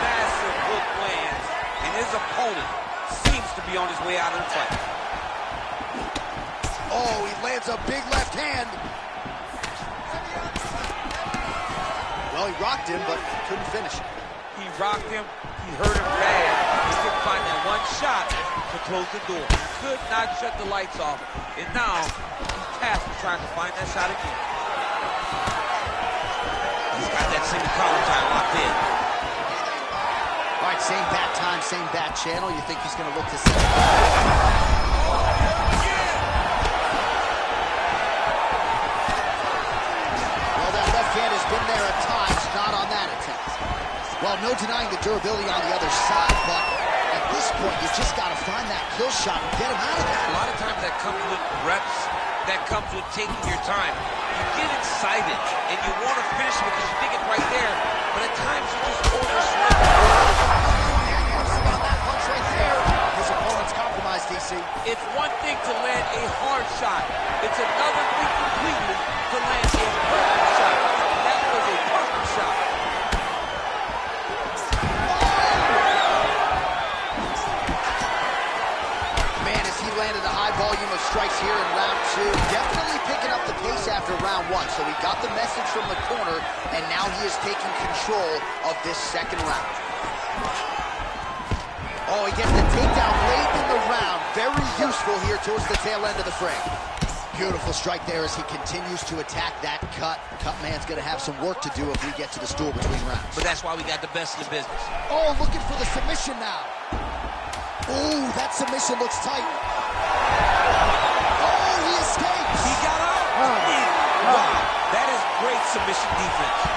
Massive hook lands, and his opponent seems to be on his way out of the fight. Oh, he lands a big left hand. Well, he rocked him, but couldn't finish it. He rocked him. He hurt him bad. He couldn't find that one shot to close the door. He could not shut the lights off. And now, he's tasked with trying to find that shot again. He's got that single collar tie locked in. All right, same bat time, same bat channel. You think he's going to look to set? Has been there at times, not on that attempt. Well, no denying the durability on the other side, but at this point, you just got to find that kill shot and get him out of there. A lot of times that comes with reps, that comes with taking your time. You get excited, and you want to finish it because you think it's right there, but at times you just overswing. On that punch right there, his opponent's compromised, DC. It's one thing to land a hard shot. It's another thing completely to land a perfect shot. That was a perfect shot. Man, as he landed a high volume of strikes here in round two, definitely picking up the pace after round one. So he got the message from the corner, and now he is taking control of this second round. Oh, he gets the takedown late in the round. Very useful here towards the tail end of the frame. Beautiful strike there as he continues to attack that cut. Cut man's going to have some work to do if we get to the stool between rounds. But that's why we got the best in the business. Oh, looking for the submission now. Oh, that submission looks tight. Oh, he escapes. He got out. Wow, that is great submission defense.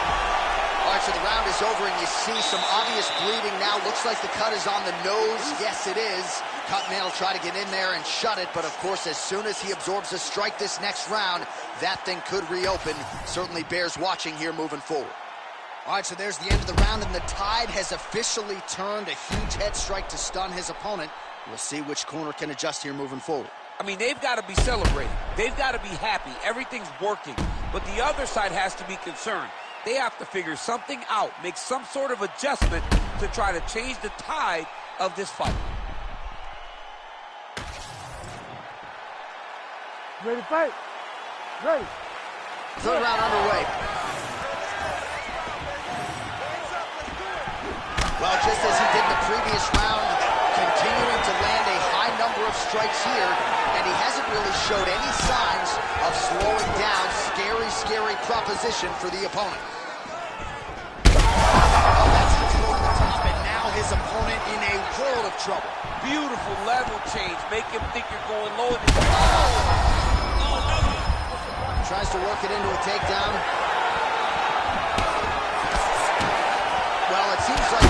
All right, so the round is over, and you see some obvious bleeding now. Looks like the cut is on the nose. Yes, it is. Cutman will try to get in there and shut it, but of course, as soon as he absorbs a strike this next round, that thing could reopen. Certainly bears watching here moving forward. All right, so there's the end of the round, and the tide has officially turned. A huge head strike to stun his opponent. We'll see which corner can adjust here moving forward. I mean, they've got to be celebrating. They've got to be happy. Everything's working. But the other side has to be concerned. They have to figure something out, make some sort of adjustment to try to change the tide of this fight. Ready to fight? Ready. Third round underway. Well, just as he did in the previous round, continuing to land a high number of strikes here, and he hasn't really showed any signs of slowing down. Scary, scary proposition for the opponent. Oh, that's the throw to the top, and now his opponent in a world of trouble. Beautiful level change. Make him think you're going lower than Tries to work it into a takedown. Well, it seems like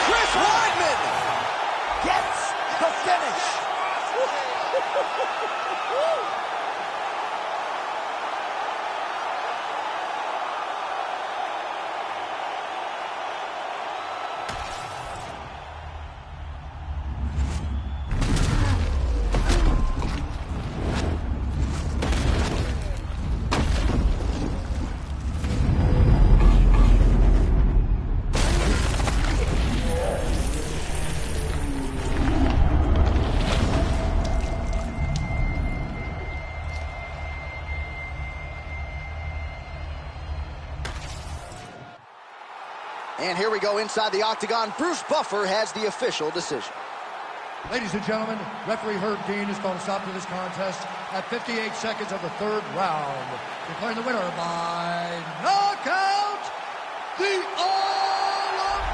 Chris Weidman gets the finish. And here we go inside the octagon. Bruce Buffer has the official decision. Ladies and gentlemen, referee Herb Dean has called a stop to this contest at 58 seconds of the third round. Declaring the winner by knockout, the All-American.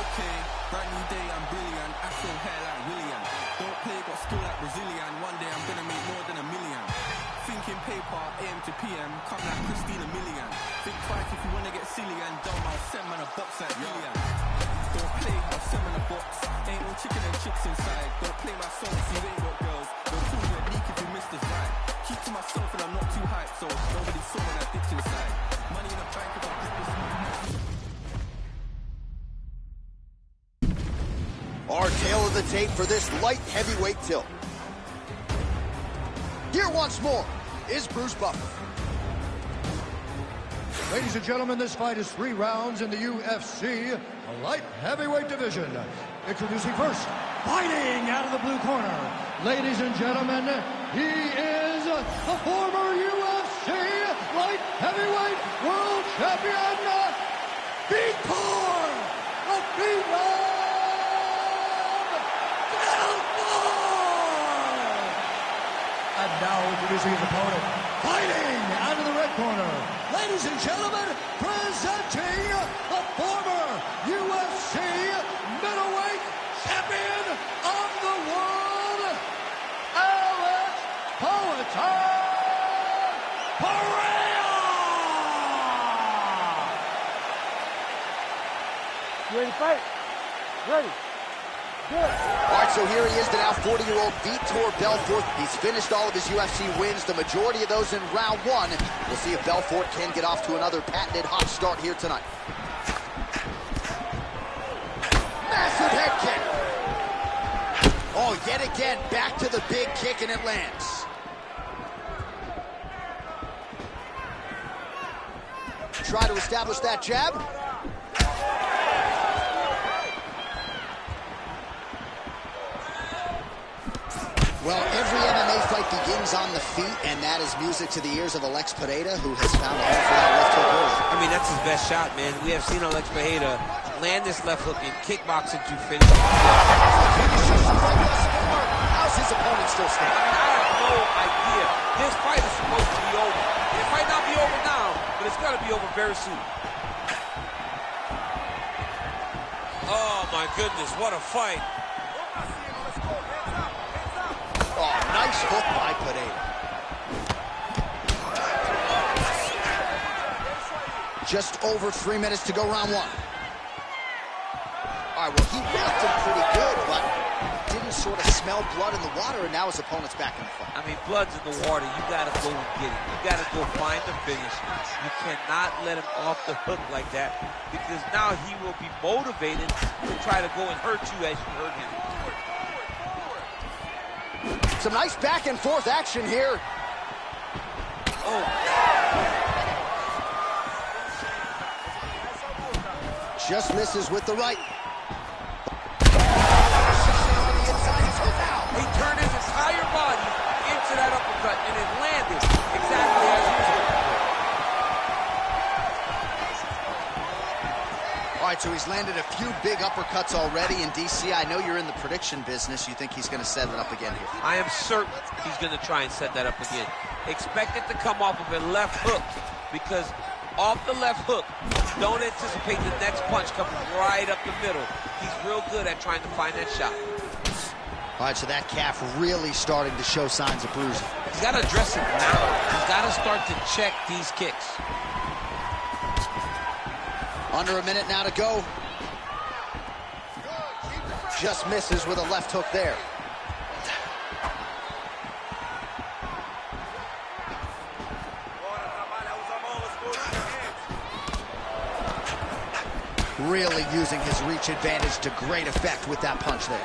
Okay, brand new day, I'm brilliant. Afro hair like William. Don't play, got skill like Brazilian. One day I'm gonna make more than $1 million. Thinking paper, AM to PM, come like Christina Milian. Think twice if you wanna get silly and dumb, I'll send man a box like William. Don't play, I'll sell in a box. Ain't no chicken and chips inside. Don't play my songs, you ain't got girls. Don't call me a leak if you missed this ride. Keep to myself and I'm not too hyped, so nobody saw when I dipped inside. Money in the bank if I grip this. Our tail of the tape for this light heavyweight tilt. Here once more is Bruce Buffer. Ladies and gentlemen, this fight is 3 rounds in the UFC light heavyweight division. Introducing first, fighting out of the blue corner. Ladies and gentlemen, he is the former UFC light heavyweight world champion, Vitor Belfort. And now introducing his opponent, fighting out of the red corner. Ladies and gentlemen, presenting the former UFC middleweight champion of the world, Alex Pereira! You ready to fight? Ready. Good. All right, so here he is, the now 40-year-old Vitor Belfort. He's finished all of his UFC wins, the majority of those in round 1. We'll see if Belfort can get off to another patented hot start here tonight. Massive head kick. Oh, yet again, back to the big kick, and it lands. Try to establish that jab. Well, every MMA fight begins on the feet, and that is music to the ears of Alex Pereira, who has found a home for that left hook early. I mean, that's his best shot, man. We have seen Alex Pereira land this left hook in kickboxing to finish. How's his opponent still standing? I have no idea. This fight is supposed to be over. It might not be over now, but it's got to be over very soon. Oh, my goodness, what a fight. Oh, nice hook by Pereira. Just over 3 minutes to go, round 1. All right, well, he rocked him pretty good, but didn't sort of smell blood in the water, and now his opponent's back in the fight. I mean, blood's in the water. You got to go and get it. You got to go find the finish. You cannot let him off the hook like that, because now he will be motivated to try to go and hurt you as you hurt him. Some nice back and forth action here. Oh. Just misses with the right. He turned his entire body into that uppercut, and it landed exactly as he was looking for. All right, so he's landed a few big uppercuts already in DC. I know you're in the prediction business. You think he's going to set it up again here? I am certain he's going to try and set that up again. Expect it to come off of a left hook, because off the left hook, don't anticipate the next punch coming right up the middle. He's real good at trying to find that shot. All right, so that calf really starting to show signs of bruising. He's got to address it now. He's got to start to check these kicks. Under a minute now to go. Just misses with a left hook there. Really using his reach advantage to great effect with that punch there.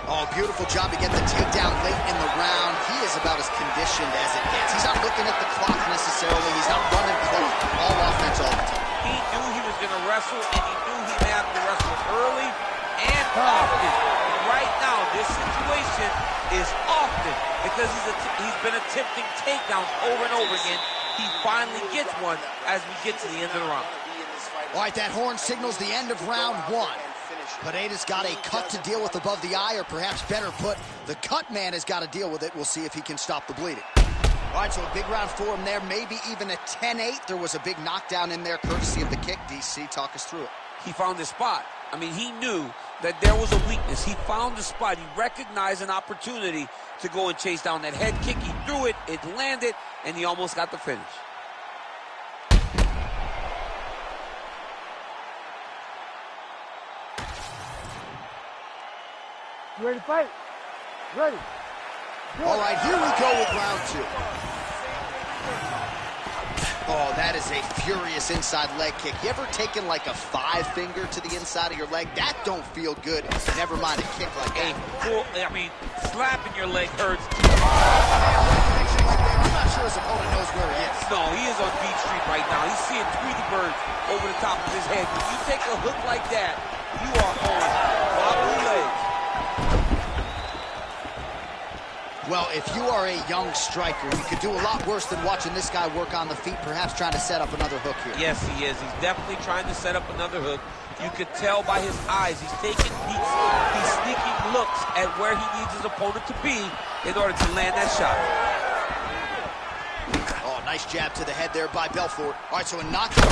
Oh, beautiful job to get the takedown late in the round. He is about as conditioned as it gets. He's not looking at the clock necessarily. He's not running clock. All offense all the time. He knew he was going to wrestle, and he knew he had to wrestle early and often. Right now, this situation is often because he's been attempting takedowns over and over again. He finally gets one as we get to the end of the round. All right, that horn signals the end of round 1. Pereira's got a cut to deal with above the eye, or perhaps better put, the cut man has got to deal with it. We'll see if he can stop the bleeding. All right, so a big round for him there, maybe even a 10-8. There was a big knockdown in there, courtesy of the kick. DC, talk us through it. He found his spot. I mean, he knew that there was a weakness. He found the spot. He recognized an opportunity to go and chase down that head kick. He threw it, it landed, and he almost got the finish. You ready to fight? Ready. Good. All right, here we go with round 2. Oh, that is a furious inside leg kick. You ever taken like a 5-finger to the inside of your leg? That don't feel good. Never mind a kick like that. Slapping your leg hurts. I'm not sure his opponent knows where he is. No, he is on Beach Street right now. He's seeing Tweety Bird over the top of his head. When you take a hook like that, you are on wobbly legs. Well, if you are a young striker, you could do a lot worse than watching this guy work on the feet, perhaps trying to set up another hook here. Yes, he is. He's definitely trying to set up another hook. You could tell by his eyes. He's sneaking looks at where he needs his opponent to be in order to land that shot. Oh, nice jab to the head there by Belfort. All right, so a knockout.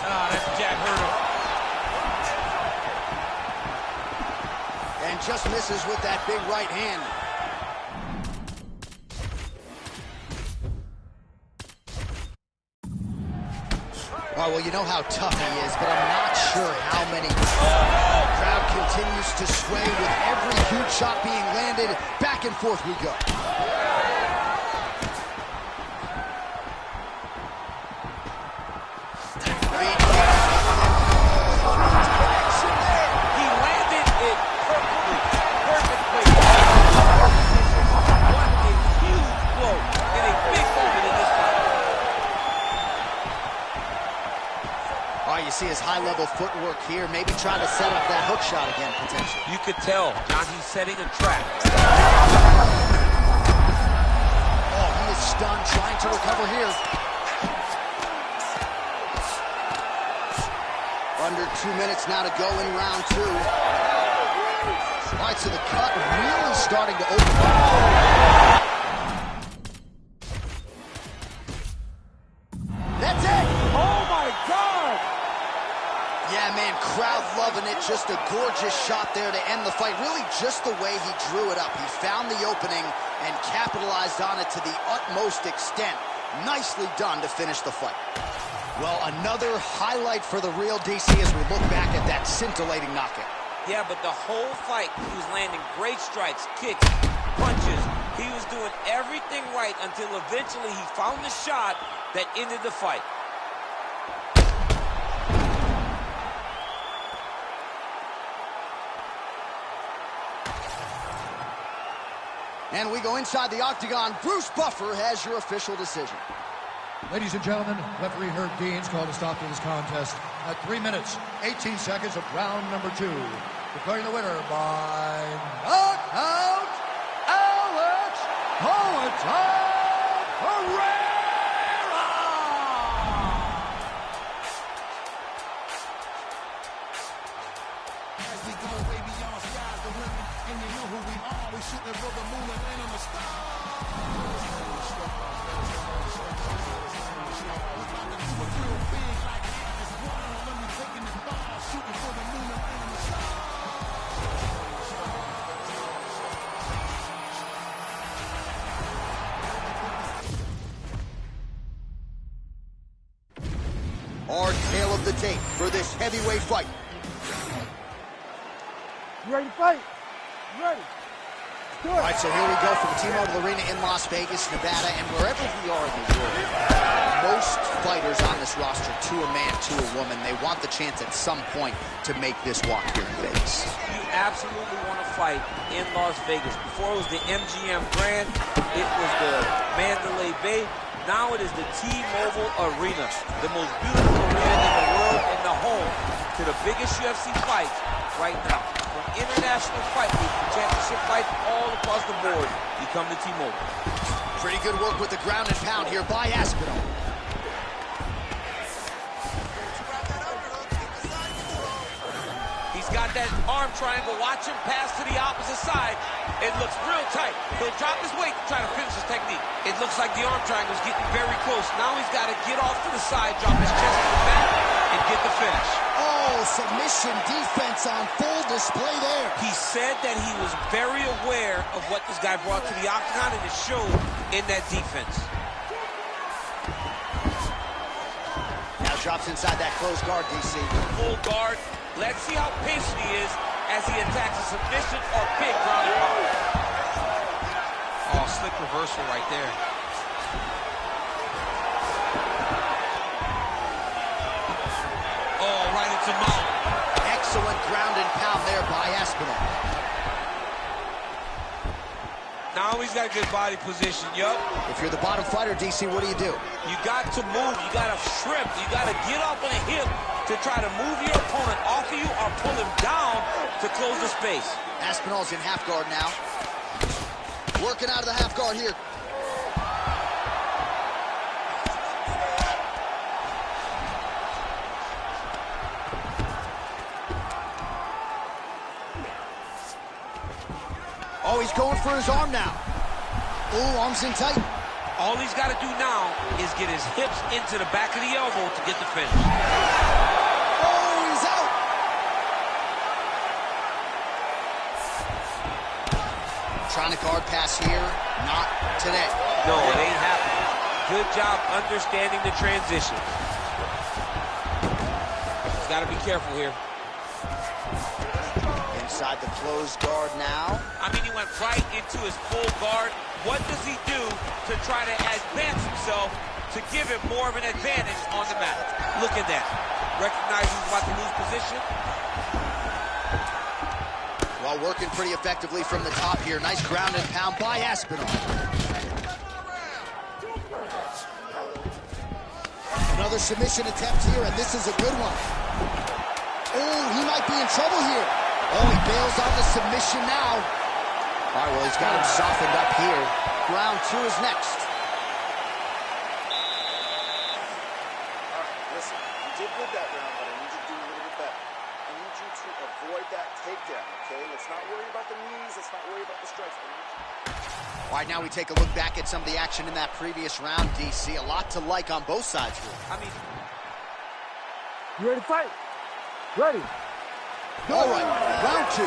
That jab hurt him. And just misses with that big right hand. All right, well, you know how tough he is, but I'm not sure how many. Crowd continues to sway with every huge shot being landed. Back and forth we go. You see his high-level footwork here, maybe trying to set up that hook shot again, potentially. You could tell, John, he's setting a trap. Oh, he is stunned, trying to recover here. Under 2 minutes now to go in round 2. All right, so the cut really starting to open up. That's it! Oh, my God! Yeah, man, crowd loving it. Just a gorgeous shot there to end the fight. Really just the way he drew it up. He found the opening and capitalized on it to the utmost extent. Nicely done to finish the fight. Well, another highlight for the real DC as we look back at that scintillating knockout. Yeah, but the whole fight, he was landing great strikes, kicks, punches. He was doing everything right until eventually he found the shot that ended the fight. And we go inside the octagon. Bruce Buffer has your official decision. Ladies and gentlemen, referee Herb Deans called a stop to this contest at 3 minutes, 18 seconds of round number 2. Declaring the winner by knockout, Alex Herrera! As we go way beyond skies the limit, and you know who we are. We shooting for the moon and land on the stars. Our tale of the tape for this heavyweight fight. You ready to fight? You ready? Good. All right, so here we go from T-Mobile Arena in Las Vegas, Nevada, and wherever we are in the world, most fighters on this roster, to a man, to a woman, they want the chance at some point to make this walk here in Vegas. You absolutely want to fight in Las Vegas. Before it was the MGM Grand, it was the Mandalay Bay. Now it is the T-Mobile Arena, the most beautiful arena in the world and the home to the biggest UFC fights right now. From international fight league to championship fights all across the board, you come to T-Mobile. Pretty good work with the ground and pound here by Aspinall. He's got that arm triangle. Watch him pass to the opposite side. It looks real tight. He'll drop his weight to try to finish his technique. It looks like the arm triangle is getting very close. Now he's got to get off to the side, drop his chest to the mat, and get the finish. Oh, submission defense on full display there. He said that he was very aware of what this guy brought to the octagon, and it showed in that defense. Now Drops inside that closed guard, DC. Full guard. Let's see how patient he is as he attacks a submission or big ground and pound. Oh, slick reversal right there. Oh, right into mount. Excellent ground and pound there by Aspinall. Now he's got a good body position, yup. If you're the bottom fighter, DC, what do? You got to move, you got to shrimp, you got to get up on a hip to try to move your opponent off of you or pull him down to close the space. Aspinall's in half guard now. Working out of the half guard here. Oh, he's going for his arm now. Ooh, arms in tight. All he's got to do now is get his hips into the back of the elbow to get the finish. Oh, he's out. Trying to guard pass here. Not today. No, it ain't happening. Good job understanding the transition. He's got to be careful here. Inside the closed guard now. I mean, he went right into his full guard. What does he do to try to advance himself to give him more of an advantage on the mat? Look at that. Recognizes he's about to lose position. Well, working pretty effectively from the top here. Nice ground and pound by Aspinall. Another submission attempt here, and this is a good one. Oh, he might be in trouble here. Oh, he bails on the submission now. All right, well, he's got him softened up here. Round 2 is next. All right, listen, you did good that round, but I need you to do a little bit better. I need you to avoid that takedown, okay? Let's not worry about the knees. Let's not worry about the strikes. All right, now we take a look back at some of the action in that previous round, DC. A lot to like on both sides here. I mean, You ready to fight? Ready. All right, round 2.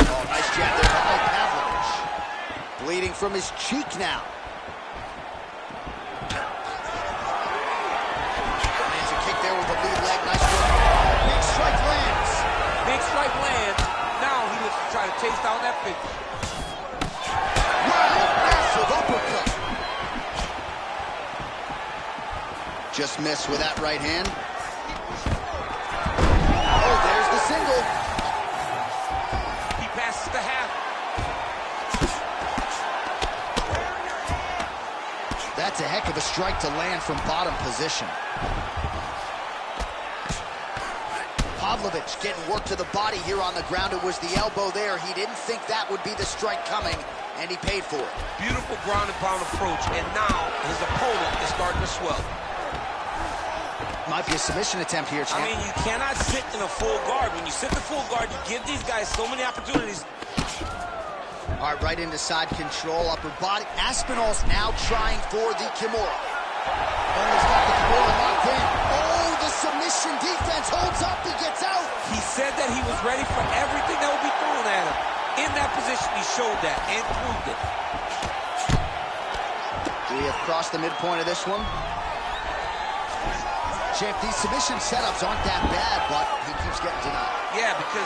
Oh, nice jab there by Pavlovich. Bleeding from his cheek now. Lands a kick there with the lead leg. Nice work. Big strike lands. big strike lands. Now he looks to try to chase down that finish. Massive uppercut. Just missed with that right hand. Oh, there's the single. He passes the half. That's a heck of a strike to land from bottom position. Pavlovich getting work to the body here on the ground. It was the elbow there. He didn't think that would be the strike coming, and he paid for it. Beautiful ground and pound approach, and now his opponent is starting to swell. Might be a submission attempt here, champ. I mean, you cannot sit in a full guard. When you sit the full guard, you give these guys so many opportunities. All right, right into side control, upper body. Aspinall's now trying for the Kimura. Oh, he's got the Kimura locked in. Oh, the submission defense holds up. He gets out. He said that he was ready for everything that would be thrown at him. In that position, he showed that and proved it. We have crossed the midpoint of this one. Champ, these submission setups aren't that bad, but he keeps getting denied. Yeah, because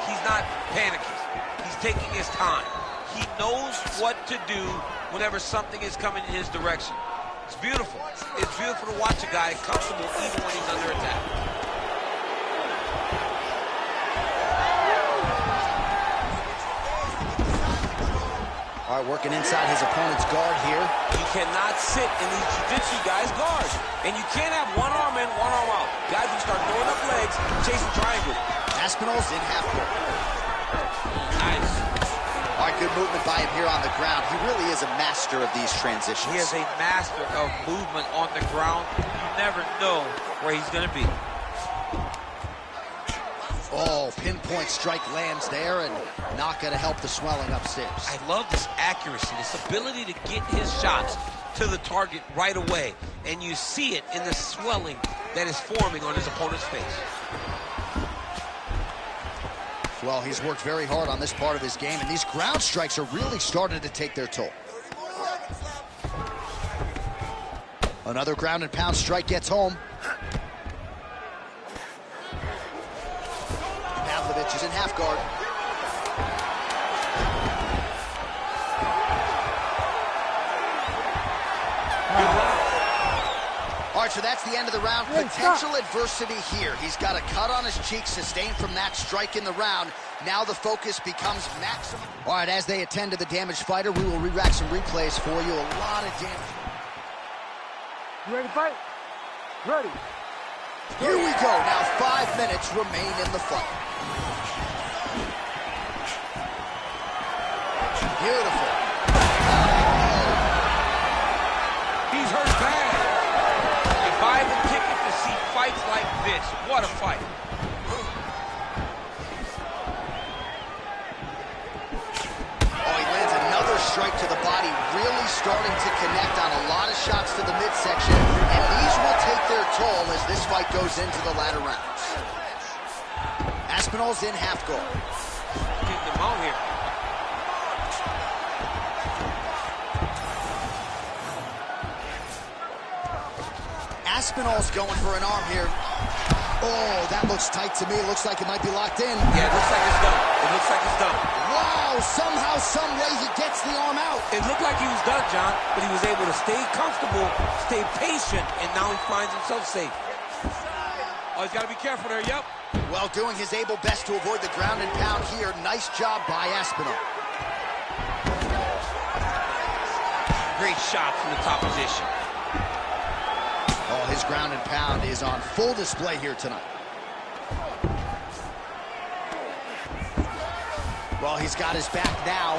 he's not panicking. He's taking his time. He knows what to do whenever something is coming in his direction. It's beautiful. It's beautiful to watch a guy comfortable even when he's under attack. All right, working inside his opponent's guard here. You cannot sit in these jiu-jitsu guys' guards. And you can't have one arm in, one arm out. Guys who start throwing up legs, chasing triangle. Aspinall's in half guard. Nice. All right, good movement by him here on the ground. He really is a master of these transitions. He is a master of movement on the ground. You never know where he's going to be. Oh, pinpoint strike lands there and not going to help the swelling upstairs. I love this accuracy, this ability to get his shots to the target right away. And you see it in the swelling that is forming on his opponent's face. Well, he's worked very hard on this part of his game, and these ground strikes are really starting to take their toll. Another ground and pound strike gets home. Pavlovich is in half guard. All right, so that's the end of the round. Potential adversity here. He's got a cut on his cheek sustained from that strike in the round. Now the focus becomes maximum. All right, as they attend to the damaged fighter, we will re-rack some replays for you. A lot of damage. You ready to fight? Ready. Here we go. Now 5 minutes remain in the fight. Beautiful. He's hurt bad. You buy the ticket to see fights like this. What a fight. Oh, he lands another strike to the body, really starting to connect on a lot of shots to the midsection, and these will take their toll as this fight goes into the latter rounds. Aspinall's in half guard. Getting them out here. Aspinall's going for an arm here. Oh, that looks tight to me. Looks like it might be locked in. Yeah, it looks like it's done. It looks like it's done. Wow, somehow, some way he gets the arm out. It looked like he was done, John, but he was able to stay comfortable, stay patient, and now he finds himself safe. Oh, he's got to be careful there, yep. Well, doing his able best to avoid the ground and pound here. Nice job by Aspinall. Great shot from the top position. Oh, his ground and pound is on full display here tonight. Well, he's got his back now.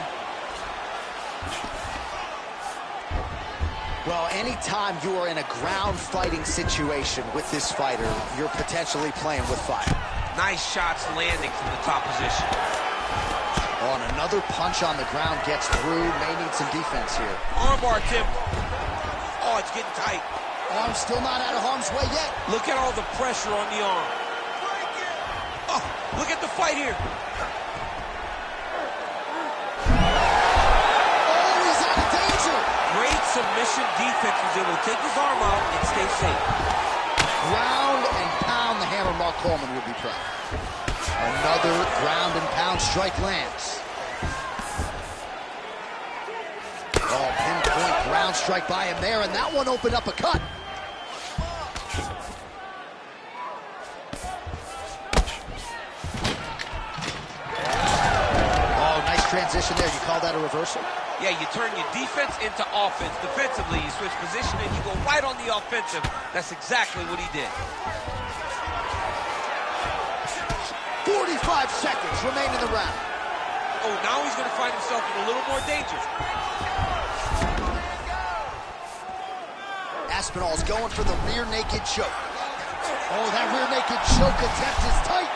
Well, anytime you are in a ground fighting situation with this fighter, you're potentially playing with fire. Nice shots landing from the top position. Oh, and another punch on the ground gets through. May need some defense here. Armbar, Tim. Oh, it's getting tight. Arm still not out of harm's way yet. Look at all the pressure on the arm. Oh, look at the fight here. Oh, he's out of danger. Great submission defense. Was able to take his arm out and stay safe. Ground and pound. The hammer Mark Coleman would be proud. Another ground and pound strike lands. Oh, pinpoint ground strike by him there, and that one opened up a cut. Oh, nice transition there. You call that a reversal? Yeah, you turn your defense into offense. Defensively, you switch position and you go right on the offensive. That's exactly what he did. 45 seconds remain in the round. Oh, now he's going to find himself in a little more danger. Aspinall's going for the rear naked choke. Oh, that rear naked choke attempt is tight.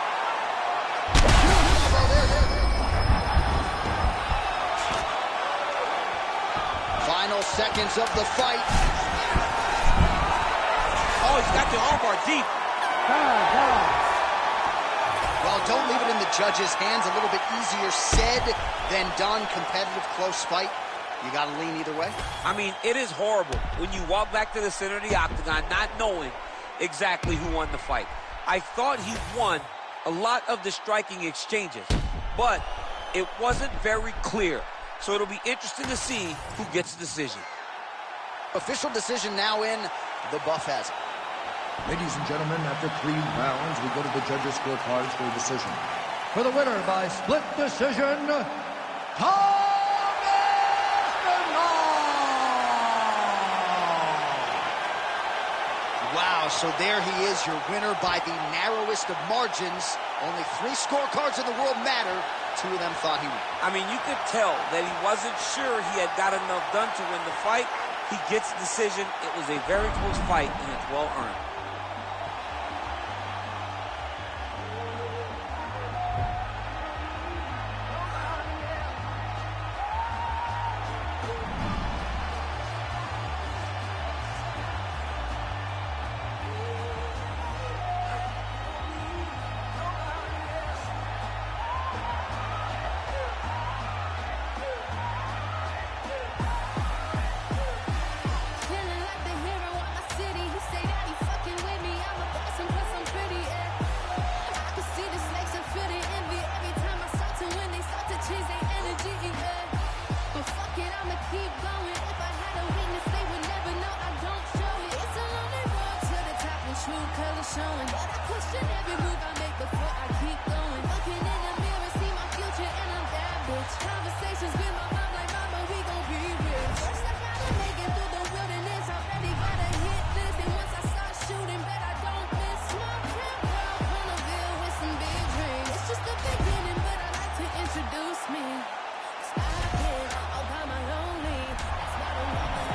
Final seconds of the fight. Oh, he's got the armbar deep. Well, don't leave it in the judges' hands. A little bit easier said than done. Competitive, close fight. You got to lean either way. I mean, it is horrible when you walk back to the center of the octagon not knowing exactly who won the fight. I thought he won a lot of the striking exchanges, but it wasn't very clear. So it'll be interesting to see who gets the decision. Official decision now in. The buff has it. Ladies and gentlemen, after 3 rounds, we go to the judges' scorecards for a decision. For the winner by split decision, Tom Aspinall! Wow, so there he is, your winner by the narrowest of margins. Only 3 scorecards in the world matter. 2 of them thought he would. I mean, you could tell that he wasn't sure he had got enough done to win the fight. He gets the decision. It was a very close fight, and it's well earned. showing. But I question every move I make before I keep going. Looking in the mirror, see my future, and I'm that bitch. Conversations with my mom like, mama, we gon' be rich. First I gotta make it through the wilderness. Already got a hit list, and once I start shooting, bet I don't miss. Small town girl, Bonneville with some big dreams. It's just the beginning, but I like to introduce me. I've been all by my lonely. That's why I don't wanna.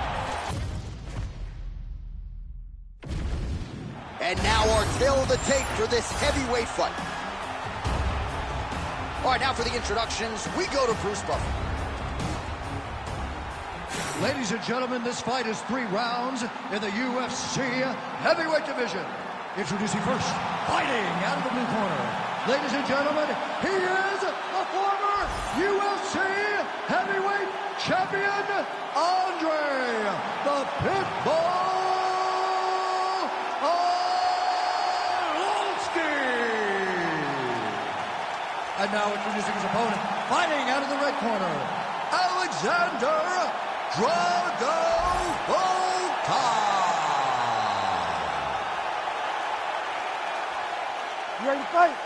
And now our tail of the tape for this heavyweight fight. All right, now for the introductions, we go to Bruce Buffer. Ladies and gentlemen, this fight is 3 rounds in the UFC heavyweight division. Introducing first, fighting out of the blue corner. Ladies and gentlemen, he is a former UFC heavyweight champion, Andre the Pitbull Arlovski. And now introducing his opponent, fighting out of the red corner, Alexander Drago Volkov. You ready to fight?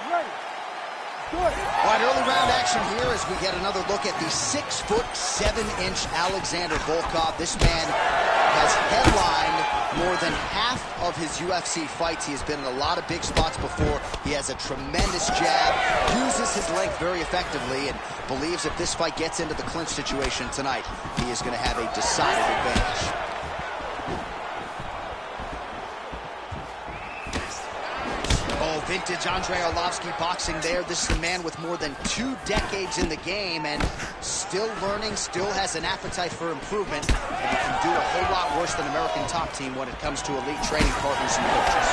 You ready? Let's do it. All right, early round action here as we get another look at the 6'7" Alexander Volkov. This man has headlined more than half of his UFC fights. He has been in a lot of big spots before. He has a tremendous jab, uses his length very effectively, and believes if this fight gets into the clinch situation tonight, he is going to have a decided advantage. Oh, vintage Andre Arlovski boxing there. This is a man with more than 2 decades in the game and still learning, still has an appetite for improvement, and he can do a whole lot worse than American Top Team when it comes to elite training partners and coaches.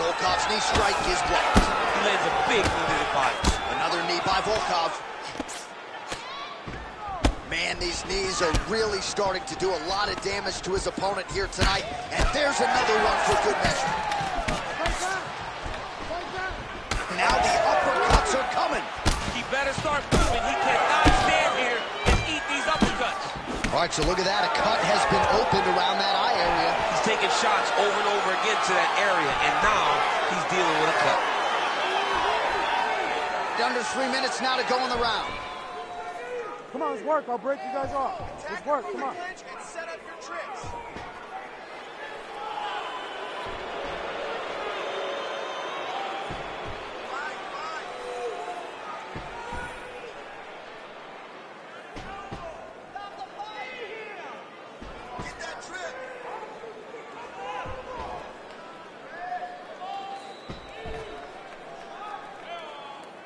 Volkov's knee strike is blocked. He lands a big knee to the body. Another knee by Volkov. Man, these knees are really starting to do a lot of damage to his opponent here tonight. And there's another one for good measure. Now the uppercuts are coming. He better start moving. He cannot stand here and eat these uppercuts. All right, so look at that. A cut has been opened around that eye area. He's taking shots over and over again to that area, and now he's dealing with a cut. Under 3 minutes now to go in the round. Come on, let's work. I'll break you guys off. Let's work. Come on. And set up your tricks. Get that trick.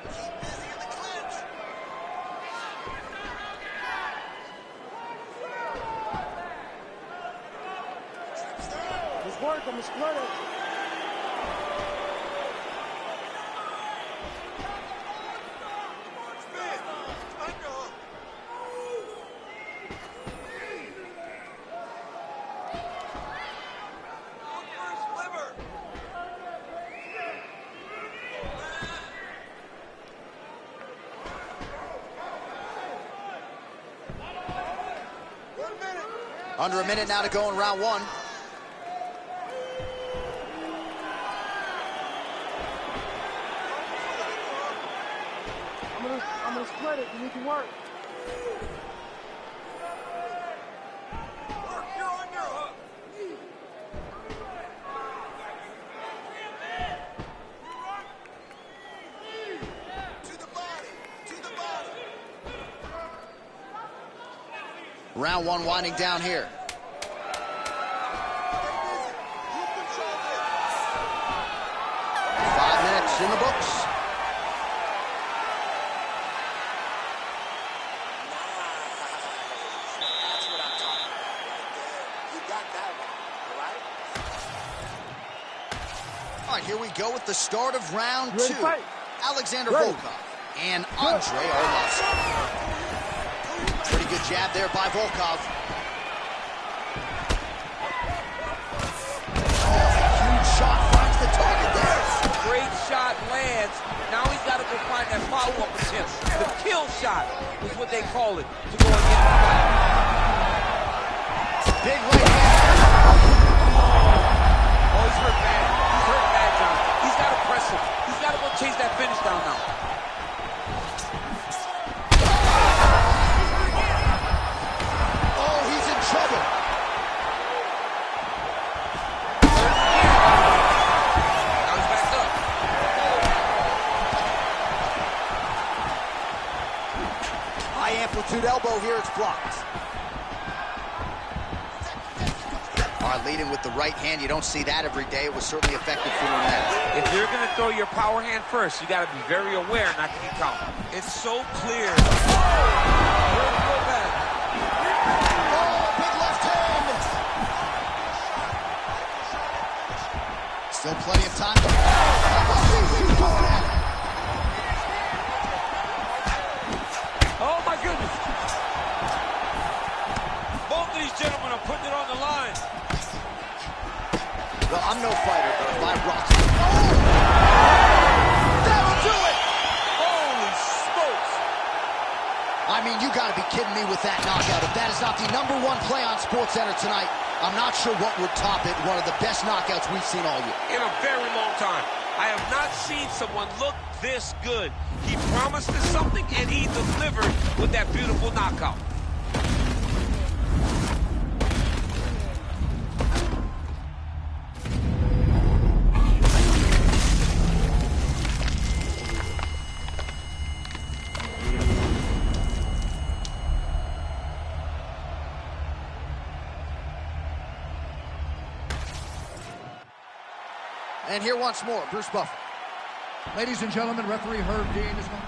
Keep busy in the clinch. Let's work. I'm gonna split it. Under a minute now to go in round 1. I'm gonna split it, and you can work. You're on your hook. To the body. To the body. Round 1 winding down here. You control this. 5 minutes in the books. That's what I'm talking about. You got that one, all right? All right, here we go with the start of round Ready 2. to fight? Alexander Ready. Volkov and Andre Arlovski. Pretty good jab there by Volkov. Huge shot finds the target there. Great shot lands. Now he's got to go find that follow-up attempt. The kill shot is what they call it to go and get the fight. Big right hand. substitute elbow here. It's blocked. All right, leading with the right hand. You don't see that every day. It was certainly effective for him there. If you're going to throw your power hand first, you got to be very aware not to get counted. It's so clear. Big left hand. Still plenty of time. Oh, my goodness. Both of these gentlemen are putting it on the line. Well, I'm no fighter, but if I rock it, that'll do it! Holy smokes! I mean, you gotta be kidding me with that knockout. If that is not the #1 play on SportsCenter tonight, I'm not sure what would top it. One of the best knockouts we've seen all year. In a very long time. I have not seen someone look this good. He promised us something, and he delivered with that beautiful knockout. And here once more, Bruce Buffer. Ladies and gentlemen, referee Herb Dean is going